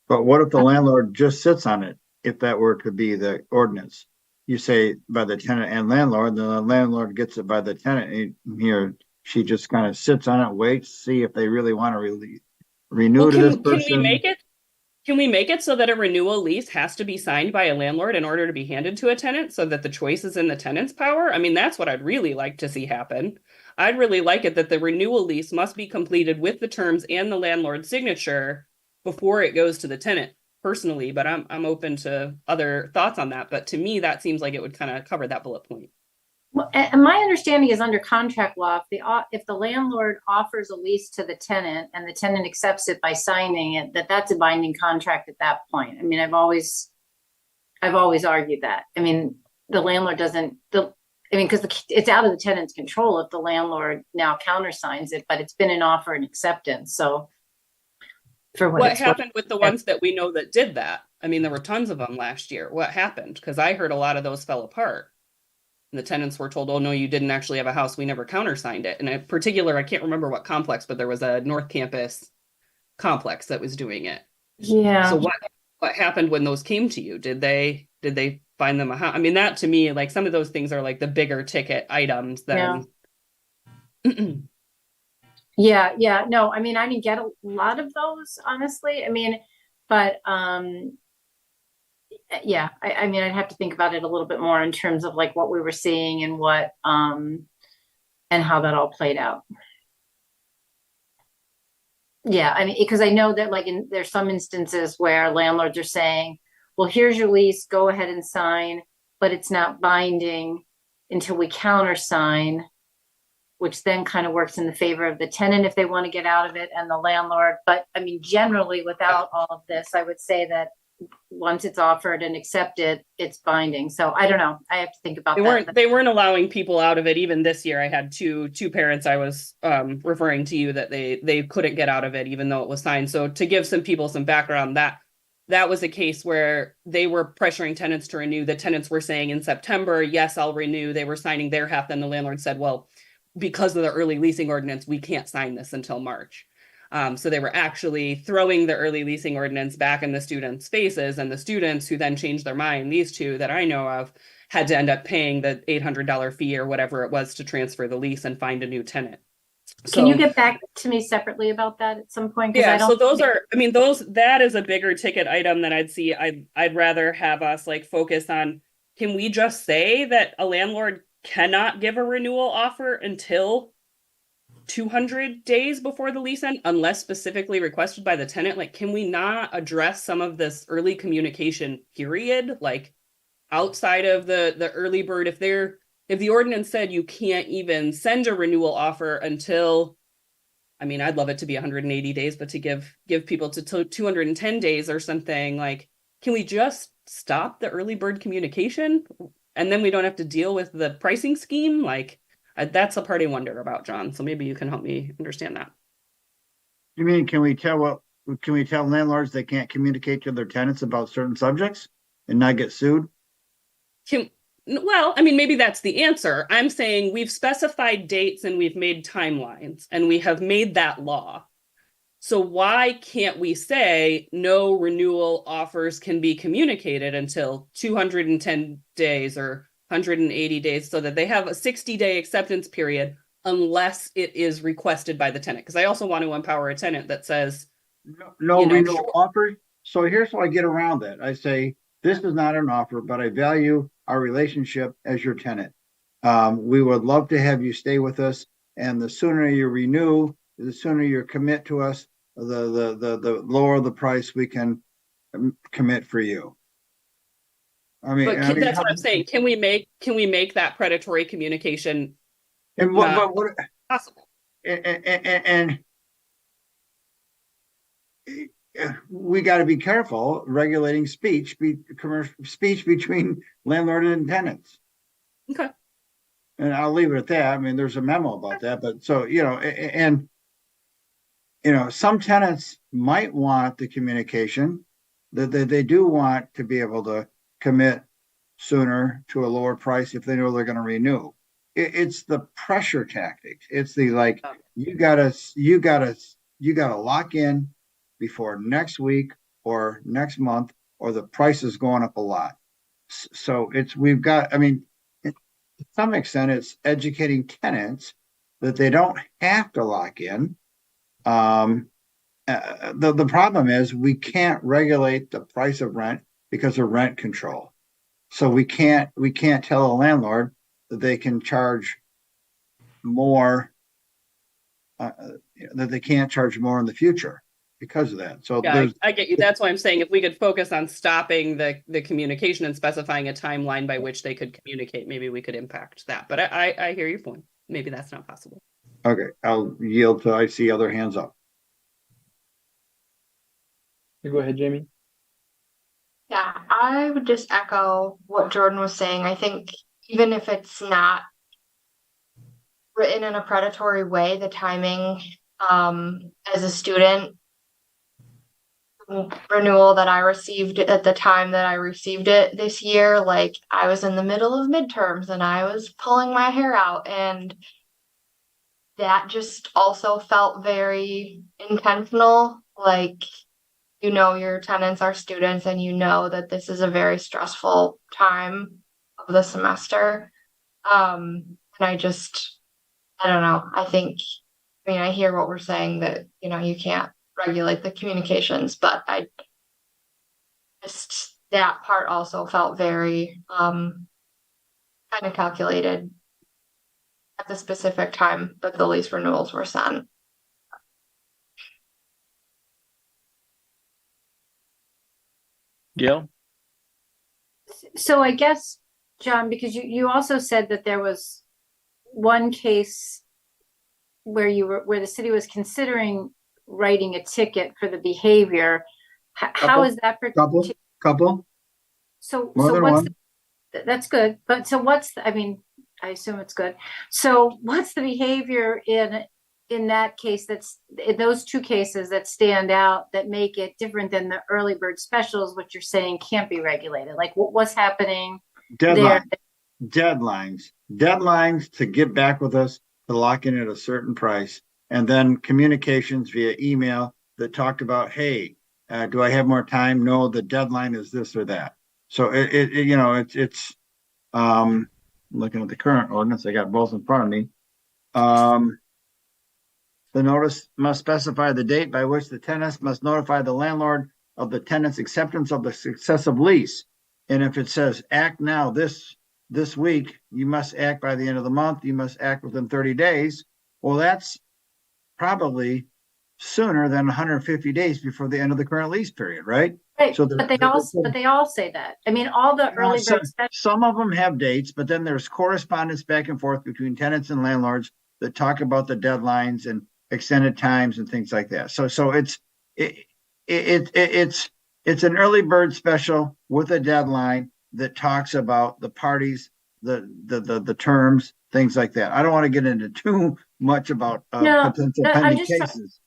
But what if the landlord just sits on it? If that were to be the ordinance, you say by the tenant and landlord, then the landlord gets it by the tenant. He or she just kind of sits on it, waits, see if they really want to renew to this person. Can we make it so that a renewal lease has to be signed by a landlord in order to be handed to a tenant, so that the choice is in the tenant's power? I mean, that's what I'd really like to see happen. I'd really like it that the renewal lease must be completed with the terms and the landlord's signature before it goes to the tenant, personally, but I'm open to other thoughts on that. But to me, that seems like it would kind of cover that bullet point. Well, and my understanding is under contract law, if the landlord offers a lease to the tenant and the tenant accepts it by signing it, that's a binding contract at that point. I mean, I've always argued that. I mean, the landlord because it's out of the tenant's control if the landlord now countersigns it, but it's been an offer and acceptance. So for what happened with the ones that we know that did that? I mean, there were tons of them last year. What happened? Because I heard a lot of those fell apart. And the tenants were told, oh, no, you didn't actually have a house. We never countersigned it. And in particular, I can't remember what complex, but there was a North Campus complex that was doing it. Yeah. So what happened when those came to you? Did they find them a house? I mean, that to me, like some of those things are like the bigger ticket items than. Yeah. No, I mean, I didn't get a lot of those, honestly. I mean, but yeah, I mean, I'd have to think about it a little bit more in terms of like what we were seeing and what and how that all played out. Yeah, I mean, because I know that like there's some instances where landlords are saying, well, here's your lease, go ahead and sign, but it's not binding until we countersign, which then kind of works in the favor of the tenant if they want to get out of it, and the landlord. But I mean, generally without all of this, I would say that once it's offered and accepted, it's binding. So I don't know. I have to think about that. They weren't allowing people out of it. Even this year, I had two parents I was referring to you that they couldn't get out of it, even though it was signed. So to give some people some background, that was a case where they were pressuring tenants to renew. The tenants were saying in September, yes, I'll renew. They were signing their half. Then the landlord said, well, because of the early leasing ordinance, we can't sign this until March. So they were actually throwing the early leasing ordinance back in the students' faces, and the students who then changed their mind, these two that I know of, had to end up paying the $800 fee or whatever it was to transfer the lease and find a new tenant. Can you get back to me separately about that at some point? Yeah, so those are, I mean, that is a bigger ticket item than I'd see. I'd rather have us like focus on, can we just say that a landlord cannot give a renewal offer until 200 days before the lease end, unless specifically requested by the tenant? Like, can we not address some of this early communication period? Like, outside of the early bird, if the ordinance said you can't even send a renewal offer until, I mean, I'd love it to be 180 days, but to give people to 210 days or something, like, can we just stop the early bird communication and then we don't have to deal with the pricing scheme? Like, that's the part I wonder about, John. So maybe you can help me understand that. You mean, can we tell landlords they can't communicate to their tenants about certain subjects and not get sued? Well, I mean, maybe that's the answer. I'm saying we've specified dates and we've made timelines and we have made that law. So why can't we say no renewal offers can be communicated until 210 days or 180 days, so that they have a 60-day acceptance period unless it is requested by the tenant? Because I also want to empower a tenant that says no renewal offer. So here's how I get around that. I say, this is not an offer, but I value our relationship as your tenant. We would love to have you stay with us, and the sooner you renew, the sooner you commit to us, the lower the price we can commit for you. I mean, that's what I'm saying. Can we make that predatory communication and what possible? And we got to be careful regulating speech between landlord and tenants. Okay. And I'll leave it at that. I mean, there's a memo about that, but so, and some tenants might want the communication that they do want to be able to commit sooner to a lower price if they know they're going to renew. It's the pressure tactics. It's the, like, you gotta lock in before next week or next month, or the price is going up a lot. So to some extent, it's educating tenants that they don't have to lock in. The problem is we can't regulate the price of rent because of rent control. So we can't tell a landlord that they can charge more, that they can't charge more in the future because of that. So yeah, I get you. That's why I'm saying if we could focus on stopping the communication and specifying a timeline by which they could communicate, maybe we could impact that. But I hear your point. Maybe that's not possible. Okay, I'll yield till I see other hands up. Go ahead, Jamie. Yeah, I would just echo what Jordan was saying. I think even if it's not written in a predatory way, the timing, as a student renewal that I received at the time that I received it this year, like, I was in the middle of midterms and I was pulling my hair out, and that just also felt very intentional. Like, your tenants are students and that this is a very stressful time of the semester. And I don't know. I hear what we're saying, that, you can't regulate the communications, but that part also felt very, kind of calculated at the specific time that the lease renewals were sent. Gail? So I guess, John, because you also said that there was one case where the city was considering writing a ticket for the behavior. How is that? Couple. So More than one. That's good. But so I assume it's good. So what's the behavior in that case, that's in those two cases that stand out, that make it different than the early bird specials, which you're saying can't be regulated? Like, what's happening there? Deadlines to get back with us to lock in at a certain price. And then communications via email that talked about, hey, do I have more time? No, the deadline is this or that. So it's looking at the current ordinance, I got both in front of me. The notice must specify the date by which the tenants must notify the landlord of the tenant's acceptance of the successive lease. And if it says act now this week, you must act by the end of the month, you must act within 30 days. Well, that's probably sooner than 150 days before the end of the current lease period, right? Right, So but they all say that. I mean, all the early bird special. Some of them have dates, but then there's correspondence back and forth between tenants and landlords that talk about the deadlines and extended times and things like that. So it's an early bird special with a deadline that talks about the parties, the terms, things like that. I don't want to get into too much about potential pending cases.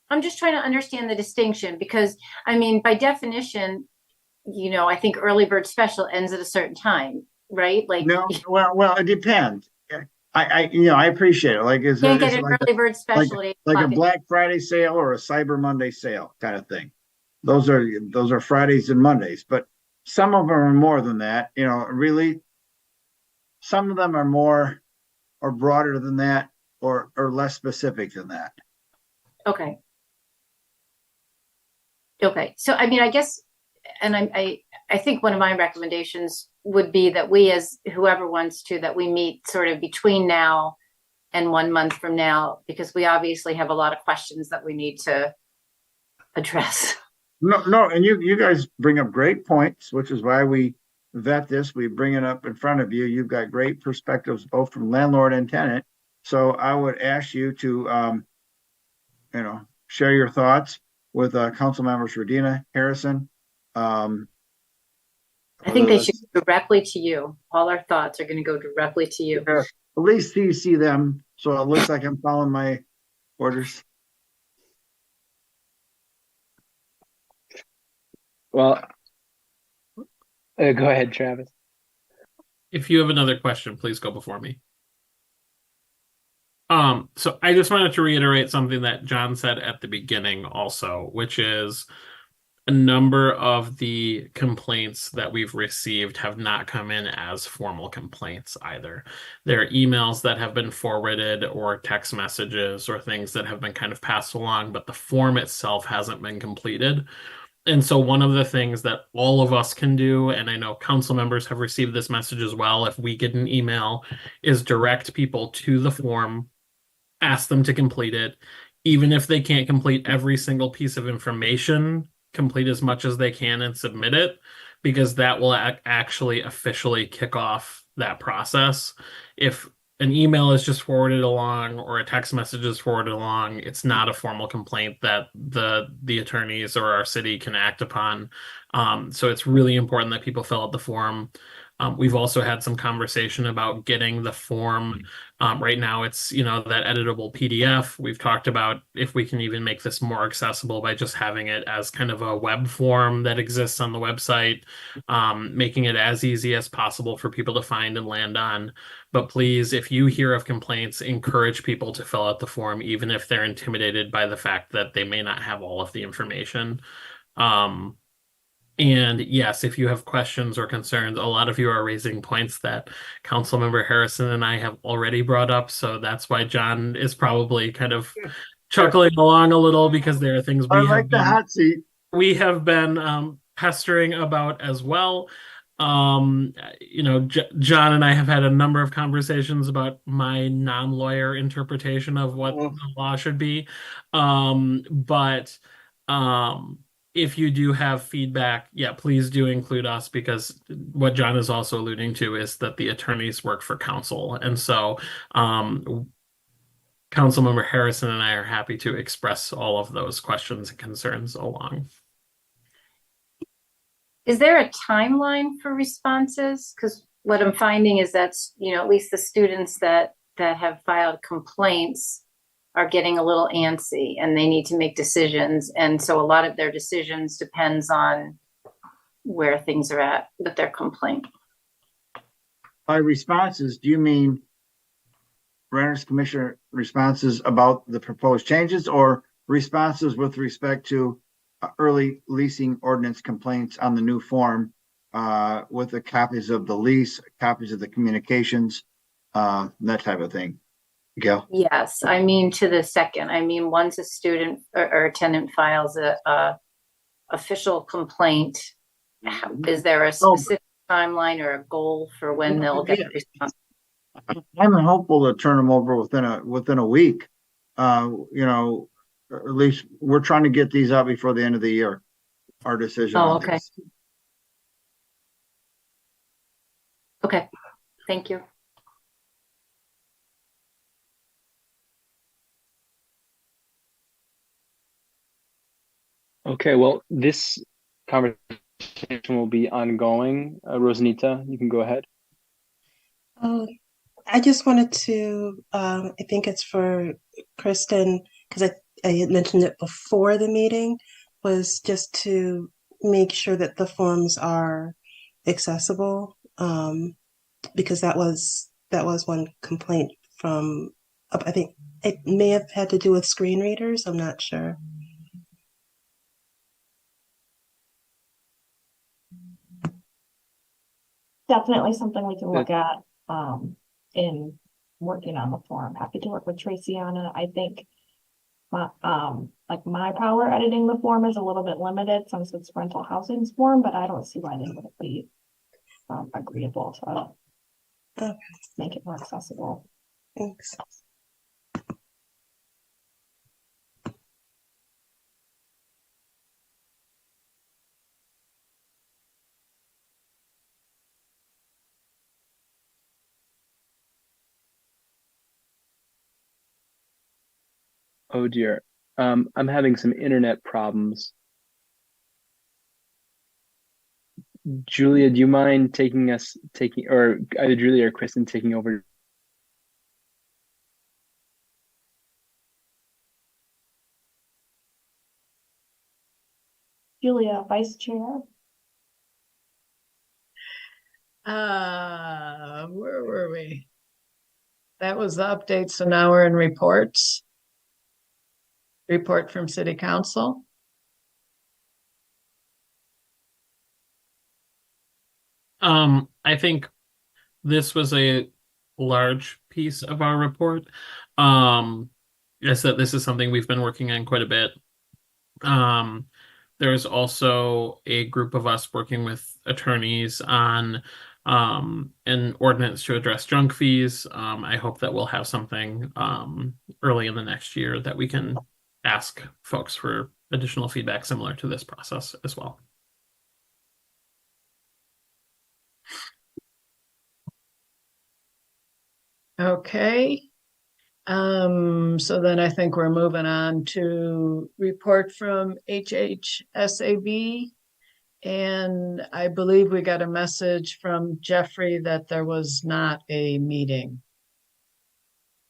I'm just trying to understand the distinction because, I mean, by definition, I think early bird special ends at a certain time, right? Like, no, well, it depends. I appreciate it. Like, can't get an early bird special like a Black Friday sale or a Cyber Monday sale kind of thing. Those are Fridays and Mondays, but some of them are more than that. Really, some of them are more or broader than that, or less specific than that. Okay. So, I mean, I guess, and I think one of my recommendations would be that we, as whoever wants to, that we meet sort of between now and 1 month from now, because we obviously have a lot of questions that we need to address. No, and you guys bring up great points, which is why we vet this. We bring it up in front of you. You've got great perspectives, both from landlord and tenant. So I would ask you to, share your thoughts with council members Radina, Harrison. I think they should go directly to you. All our thoughts are going to go directly to you. At least you see them, so it looks like I'm following my orders. Well, go ahead, Travis. If you have another question, please go before me. So I just wanted to reiterate something that John said at the beginning also, which is a number of the complaints that we've received have not come in as formal complaints either. There are emails that have been forwarded or text messages or things that have been kind of passed along, but the form itself hasn't been completed. And so one of the things that all of us can do, and I know council members have received this message as well, if we get an email, is direct people to the form, ask them to complete it. Even if they can't complete every single piece of information, complete as much as they can and submit it, because that will actually officially kick off that process. If an email is just forwarded along or a text message is forwarded along, it's not a formal complaint that the attorneys or our city can act upon. So it's really important that people fill out the form. We've also had some conversation about getting the form. Right now it's, that editable PDF. We've talked about if we can even make this more accessible by just having it as kind of a web form that exists on the website, making it as easy as possible for people to find and land on. But please, if you hear of complaints, encourage people to fill out the form, even if they're intimidated by the fact that they may not have all of the information. And yes, if you have questions or concerns, a lot of you are raising points that Councilmember Harrison and I have already brought up. So that's why John is probably kind of chuckling along a little, because there are things we have been pestering about as well. John and I have had a number of conversations about my non-lawyer interpretation of what the law should be. If you do have feedback, please do include us, because what John is also alluding to is that the attorneys work for council. And so Councilmember Harrison and I are happy to express all of those questions and concerns along. Is there a timeline for responses? Because what I'm finding is that's, at least the students that have filed complaints are getting a little antsy and they need to make decisions. And so a lot of their decisions depends on where things are at with their complaint. By responses, do you mean Renters Commission responses about the proposed changes or responses with respect to early leasing ordinance complaints on the new form with the copies of the lease, copies of the communications, that type of thing. Gail? Yes, I mean to the second. I mean, once a student or tenant files a official complaint, is there a specific timeline or a goal for when they'll get a response? I'm hopeful to turn them over within a week. You know, at least we're trying to get these out before the end of the year. Our decision Oh, on okay. this. Okay, thank you. Okay, well, this conversation will be ongoing. Rosanita, you can go ahead. Oh, I just wanted to, I think it's for Kristen, because I had mentioned it before the meeting, was just to make sure that the forms are accessible, because that was one complaint from, I think it may have had to do with screen readers. I'm not sure. Definitely something we can look at in working on the form. Happy to work with Tracy on it. I think like my power editing the form is a little bit limited since it's rental housing's form, but I don't see why they wouldn't be agreeable to make it more accessible. Thanks. Oh dear. I'm having some internet problems. Julia, do you mind or either Julia or Kristen taking over? Julia, Vice Chair. Where were we? That was the update. So now we're in reports. Report from City Council. I think this was a large piece of our report. Is that this is something we've been working on quite a bit. There's also a group of us working with attorneys on an ordinance to address junk fees. I hope that we'll have something early in the next year that we can ask folks for additional feedback similar to this process as well. Okay. So then I think we're moving on to report from HHSAB. And I believe we got a message from Jeffrey that there was not a meeting.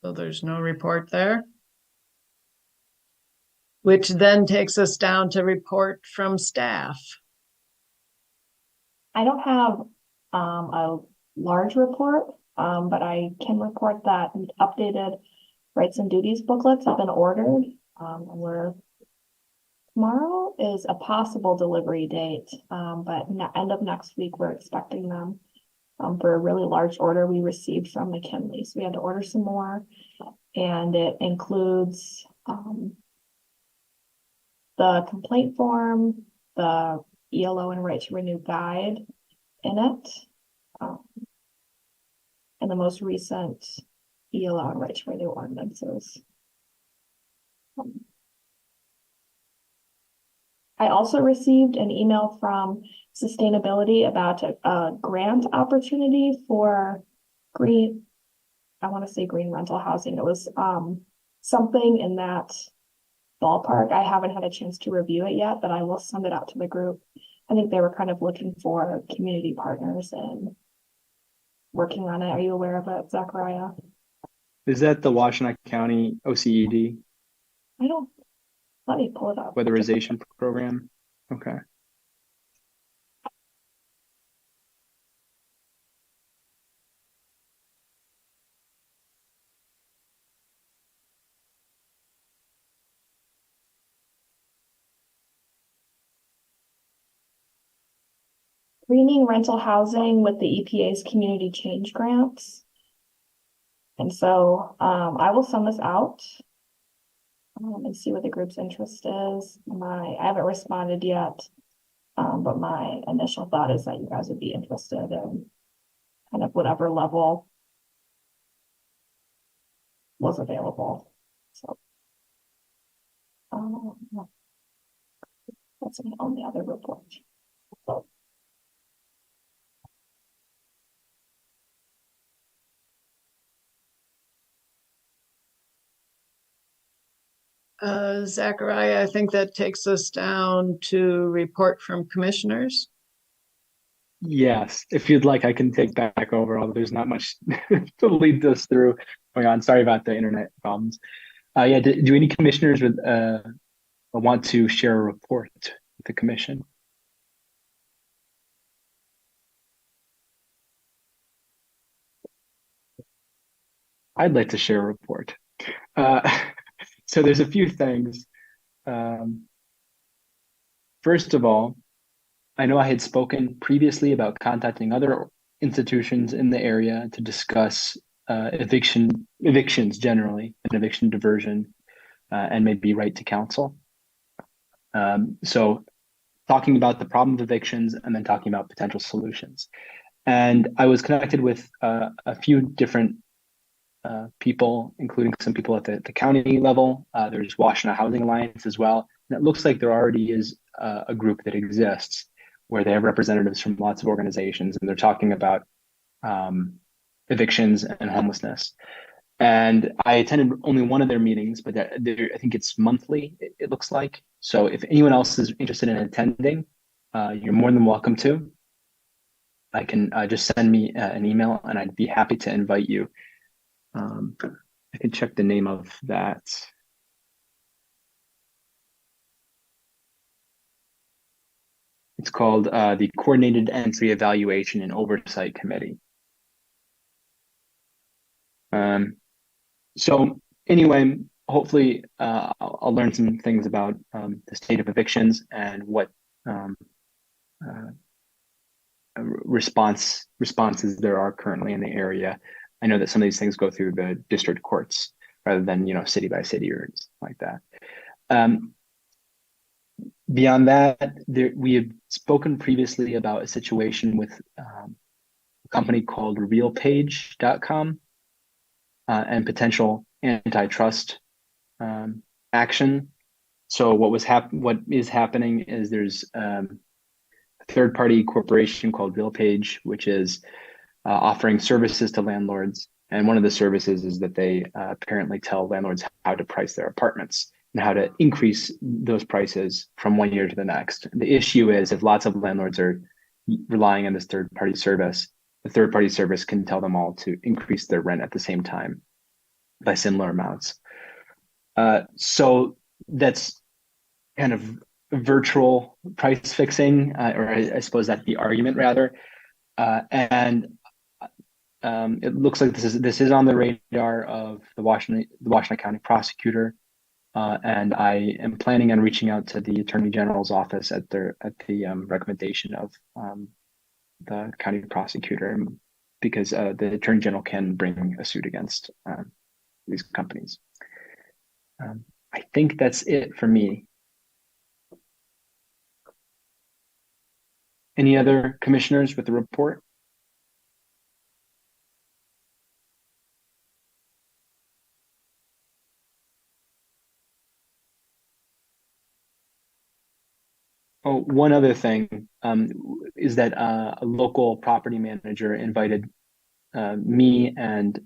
So there's no report there. Which then takes us down to report from staff. I don't have a large report, but I can report that updated rights and duties booklets have been ordered. And tomorrow is a possible delivery date, but end of next week we're expecting them for a really large order we received from McKinley. So we had to order some more, and it includes the complaint form, the ELO and right to renew guide in it, and the most recent ELO and right to renew ordinances. I also received an email from Sustainability about a grant opportunity for green, I want to say green rental housing. It was something in that ballpark. I haven't had a chance to review it yet, but I will send it out to the group. I think they were kind of looking for community partners and working on it. Are you aware of it, Zachariah? Is that the Washtenaw County OCED? Let me pull it up. Weatherization program? Okay. screening rental housing with the EPA's community change grants. And so I will send this out and see what the group's interest is. I haven't responded yet, but my initial thought is that you guys would be interested in kind of whatever level was available. So that's on the other report. Zachariah, I think that takes us down to report from commissioners. Yes, if you'd like, I can take back over, although there's not much to lead us through going on. Sorry about the internet problems. Yeah, do any commissioners want to share a report with the commission? I'd like to share a report. So there's a few things. First of all, I know I had spoken previously about contacting other institutions in the area to discuss evictions generally, and eviction diversion, and maybe right to counsel. So talking about the problem of evictions and then talking about potential solutions. And I was connected with a few different people, including some people at the county level. There's Washington Housing Alliance as well. And it looks like there already is a group that exists where they have representatives from lots of organizations, and they're talking about evictions and homelessness. And I attended only one of their meetings, but I think it's monthly, it looks like. So if anyone else is interested in attending, you're more than welcome to. I can just send me an email and I'd be happy to invite you. I can check the name of that. It's called the Coordinated Entry Evaluation and Oversight Committee. So anyway, hopefully I'll learn some things about the state of evictions and what responses there are currently in the area. I know that some of these things go through the district courts rather than, city by city or something like that. Beyond that, we have spoken previously about a situation with a company called realpage.com and potential antitrust action. So what is happening is there's a third-party corporation called RealPage, which is offering services to landlords. And one of the services is that they apparently tell landlords how to price their apartments and how to increase those prices from one year to the next. The issue is if lots of landlords are relying on this third-party service, the third-party service can tell them all to increase their rent at the same time by similar amounts. So that's kind of virtual price fixing, or I suppose that's the argument rather. And it looks like this is on the radar of the Washington County prosecutor, and I am planning on reaching out to the Attorney General's office at the recommendation of the county prosecutor, because the Attorney General can bring a suit against these companies. I think that's it for me. Any other commissioners with the report? Oh, one other thing is that a local property manager invited me and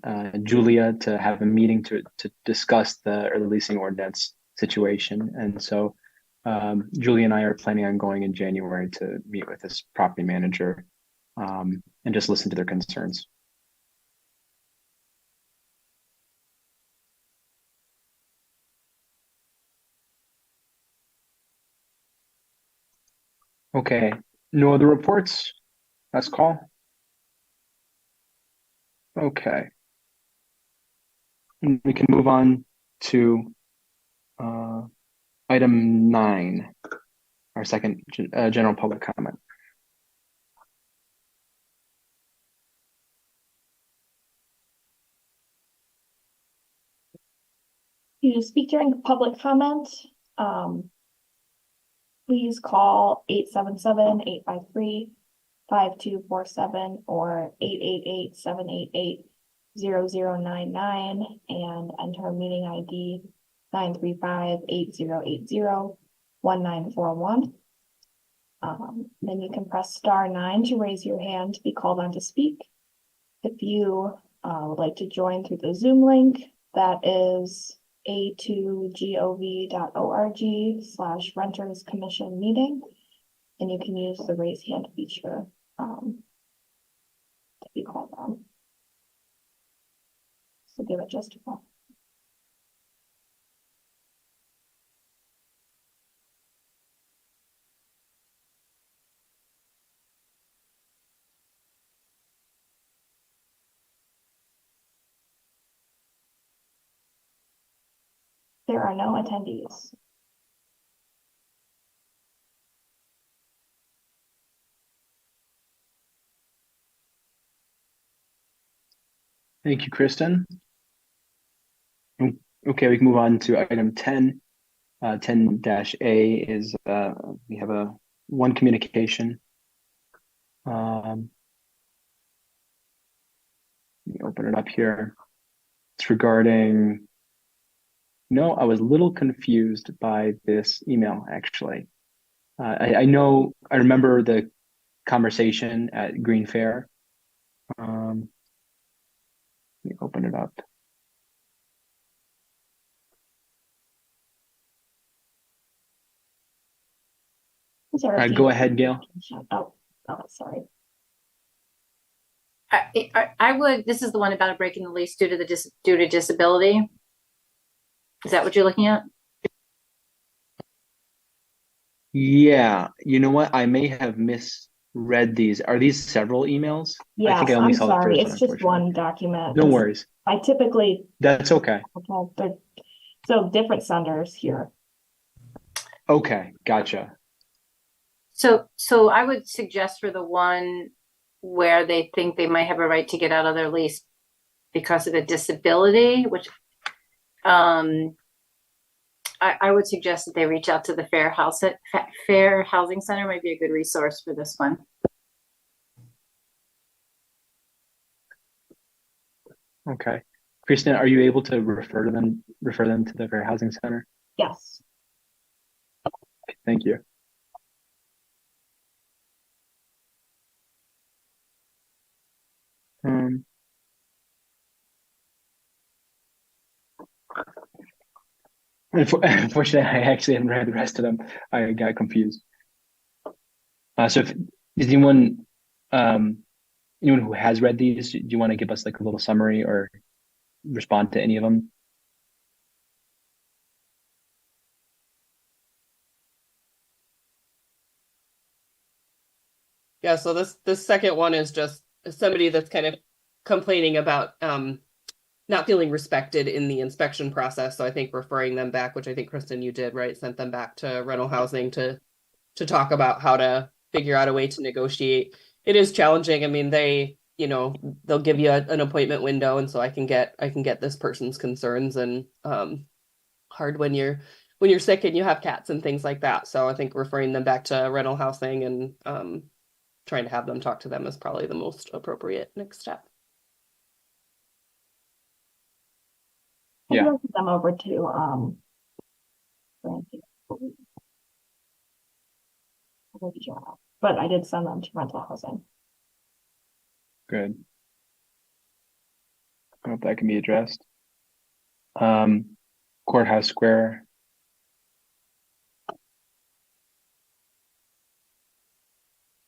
Julia to have a meeting to discuss the early leasing ordinance situation. And so Julia and I are planning on going in January to meet with this property manager and just listen to their concerns. Okay, no other reports? Last call? Okay. We can move on to item 9, our second general public comment. To speak during public comment, please call 877-853-5247 or 888-788-0099 and enter meeting ID 935-8080-1941. Then you can press *9 to raise your hand to be called on to speak. If you would like to join through the Zoom link, that is a2gov.org/renters commission meeting. And you can use the raise hand feature to be called on. So give it just a moment. There are no attendees. Thank you, Kristen. Okay, we can move on to item 10. 10-A is we have one communication. Let me open it up here. It's regarding, I was a little confused by this email, actually. I remember the conversation at Green Fair. Let me open it up. All right, go ahead, Gail. Oh, sorry. I would, this is the one about breaking the lease due to disability. Is that what you're looking at? Yeah, you know what? I may have misread these. Are these several emails? Yes, I think I only I'm saw sorry. the It's first just one, one document. No worries. I typically, That's okay. so different senders here. Okay, gotcha. So I would suggest for the one where they think they might have a right to get out of their lease because of a disability, which I would suggest that they reach out to the Fair Housing Center. Might be a good resource for this one. Okay. Kristen, are you able to refer them to the Fair Housing Center? Yes. Thank you. Unfortunately, I actually haven't read the rest of them. I got confused. So if is anyone who has read these, do you want to give us like a little summary or respond to any of them? Yeah, so this second one is just somebody that's kind of complaining about not feeling respected in the inspection process. So I think referring them back, which I think Kristen, you did, right? Sent them back to rental housing to talk about how to figure out a way to negotiate. It is challenging. I mean, they'll give you an appointment window, and so I can get this person's concerns, and hard when you're sick and you have cats and things like that. So I think referring them back to rental housing and trying to have them talk to them is probably the most appropriate next step. Yeah. I'll send them over to but I did send them to rental housing. Good. I hope that can be addressed. Courthouse Square.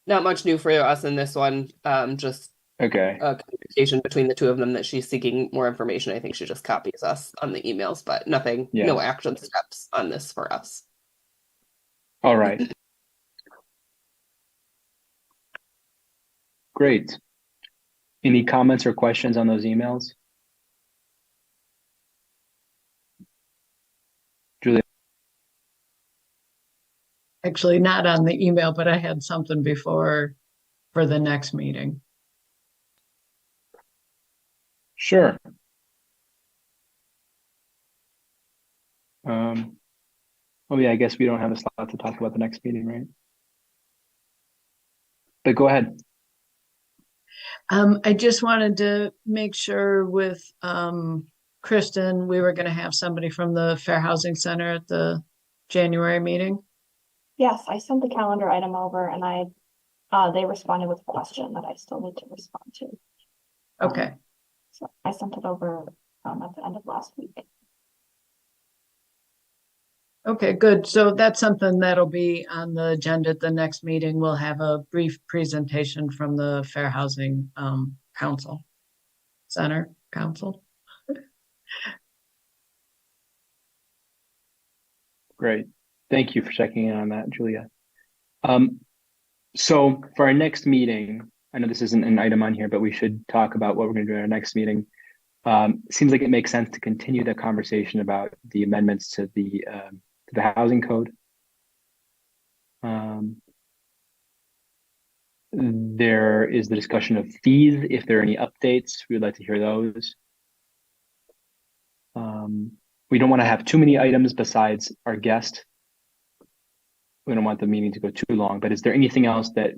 Not much new for us in this one. Just Okay. a communication between the two of them that she's seeking more information. I think she just copies us on the emails, but nothing, no action steps on this for us. All right. Great. Any comments or questions on those emails? Julia? Actually, not on the email, but I had something before for the next meeting. Sure. Oh yeah, I guess we don't have a slot to talk about the next meeting, right? But go ahead. I just wanted to make sure with Kristen, we were going to have somebody from the Fair Housing Center at the January meeting. Yes, I sent the calendar item over and they responded with a question that I still need to respond to. Okay. So I sent it over at the end of last week. Okay, good. So that's something that'll be on the agenda at the next meeting. We'll have a brief presentation from the Fair Housing Center Council. Great. Thank you for checking in on that, Julia. So for our next meeting, I know this isn't an item on here, but we should talk about what we're going to do in our next meeting. Seems like it makes sense to continue the conversation about the amendments to the housing code. There is the discussion of fees. If there are any updates, we would like to hear those. We don't want to have too many items besides our guest. We don't want the meeting to go too long, but is there anything else that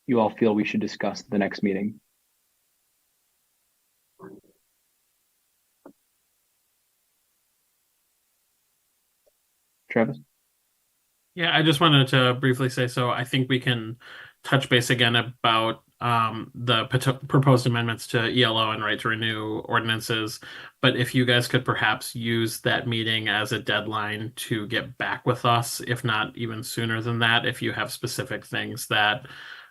you all feel we should discuss at the next meeting? Travis? Yeah, I just wanted to briefly say, so I think we can touch base again about the proposed amendments to ELO and right to renew ordinances. But if you guys could perhaps use that meeting as a deadline to get back with us, if not even sooner than that, if you have specific things that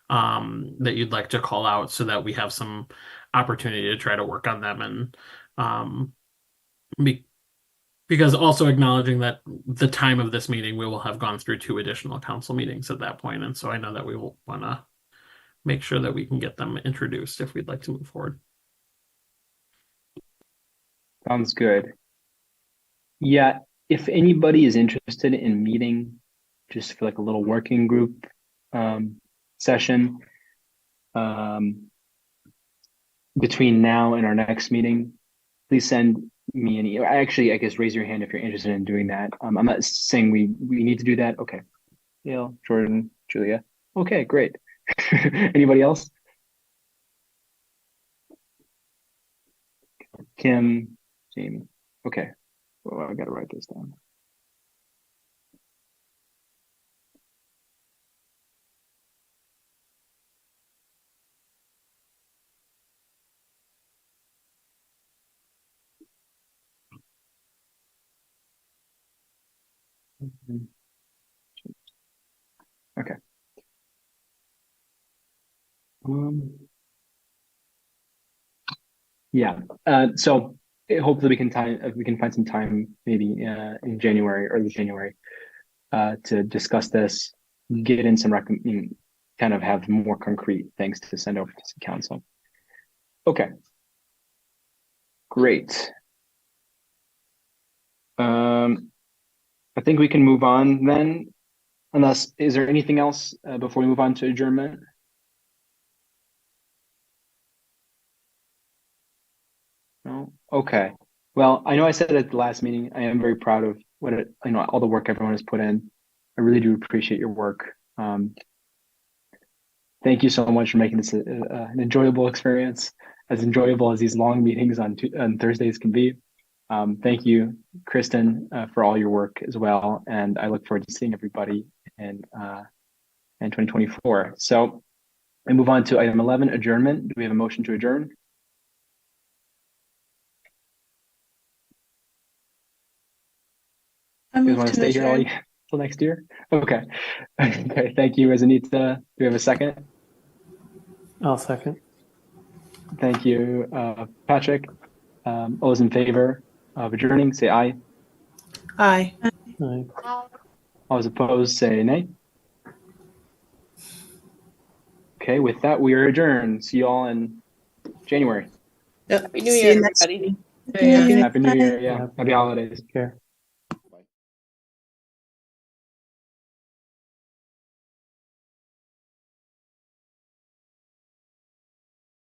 that you'd like to call out so that we have some opportunity to try to work on them and because also acknowledging that the time of this meeting, we will have gone through 2 additional council meetings at that point. And so I know that we will want to make sure that we can get them introduced if we'd like to move forward. Sounds good. Yeah, if anybody is interested in meeting just for like a little working group session between now and our next meeting, please send me an email. Actually, I guess raise your hand if you're interested in doing that. I'm not saying we need to do that. Okay. Neil, Jordan, Julia. Okay, great. Anybody else? Kim, Jamie. Okay. Well, I gotta write this down. Okay. Yeah. So hopefully we can find some time maybe in January, early January, to discuss this, get in some kind of have more concrete things to send over to the council. Okay. Great. I think we can move on then. Unless, is there anything else before we move on to adjournment? No? Okay. Well, I know I said at the last meeting, I am very proud of all the work everyone has put in. I really do appreciate your work. Thank you so much for making this an enjoyable experience, as enjoyable as these long meetings on Thursdays can be. Thank you, Kristen, for all your work as well. And I look forward to seeing everybody in 2024. So we move on to item 11, adjournment. Do we have a motion to adjourn? You guys want to stay here all till next year? Okay. Okay. Thank you, Anita. Do we have a second? I'll second. Thank you, Patrick. All those in favor of adjourning, say aye. Aye. Aye. All those opposed, say nay. Okay, with that, we are adjourned. See you all in January. Yep. Happy New Year, everybody. Happy New Year. Yeah. Happy holidays. Take care.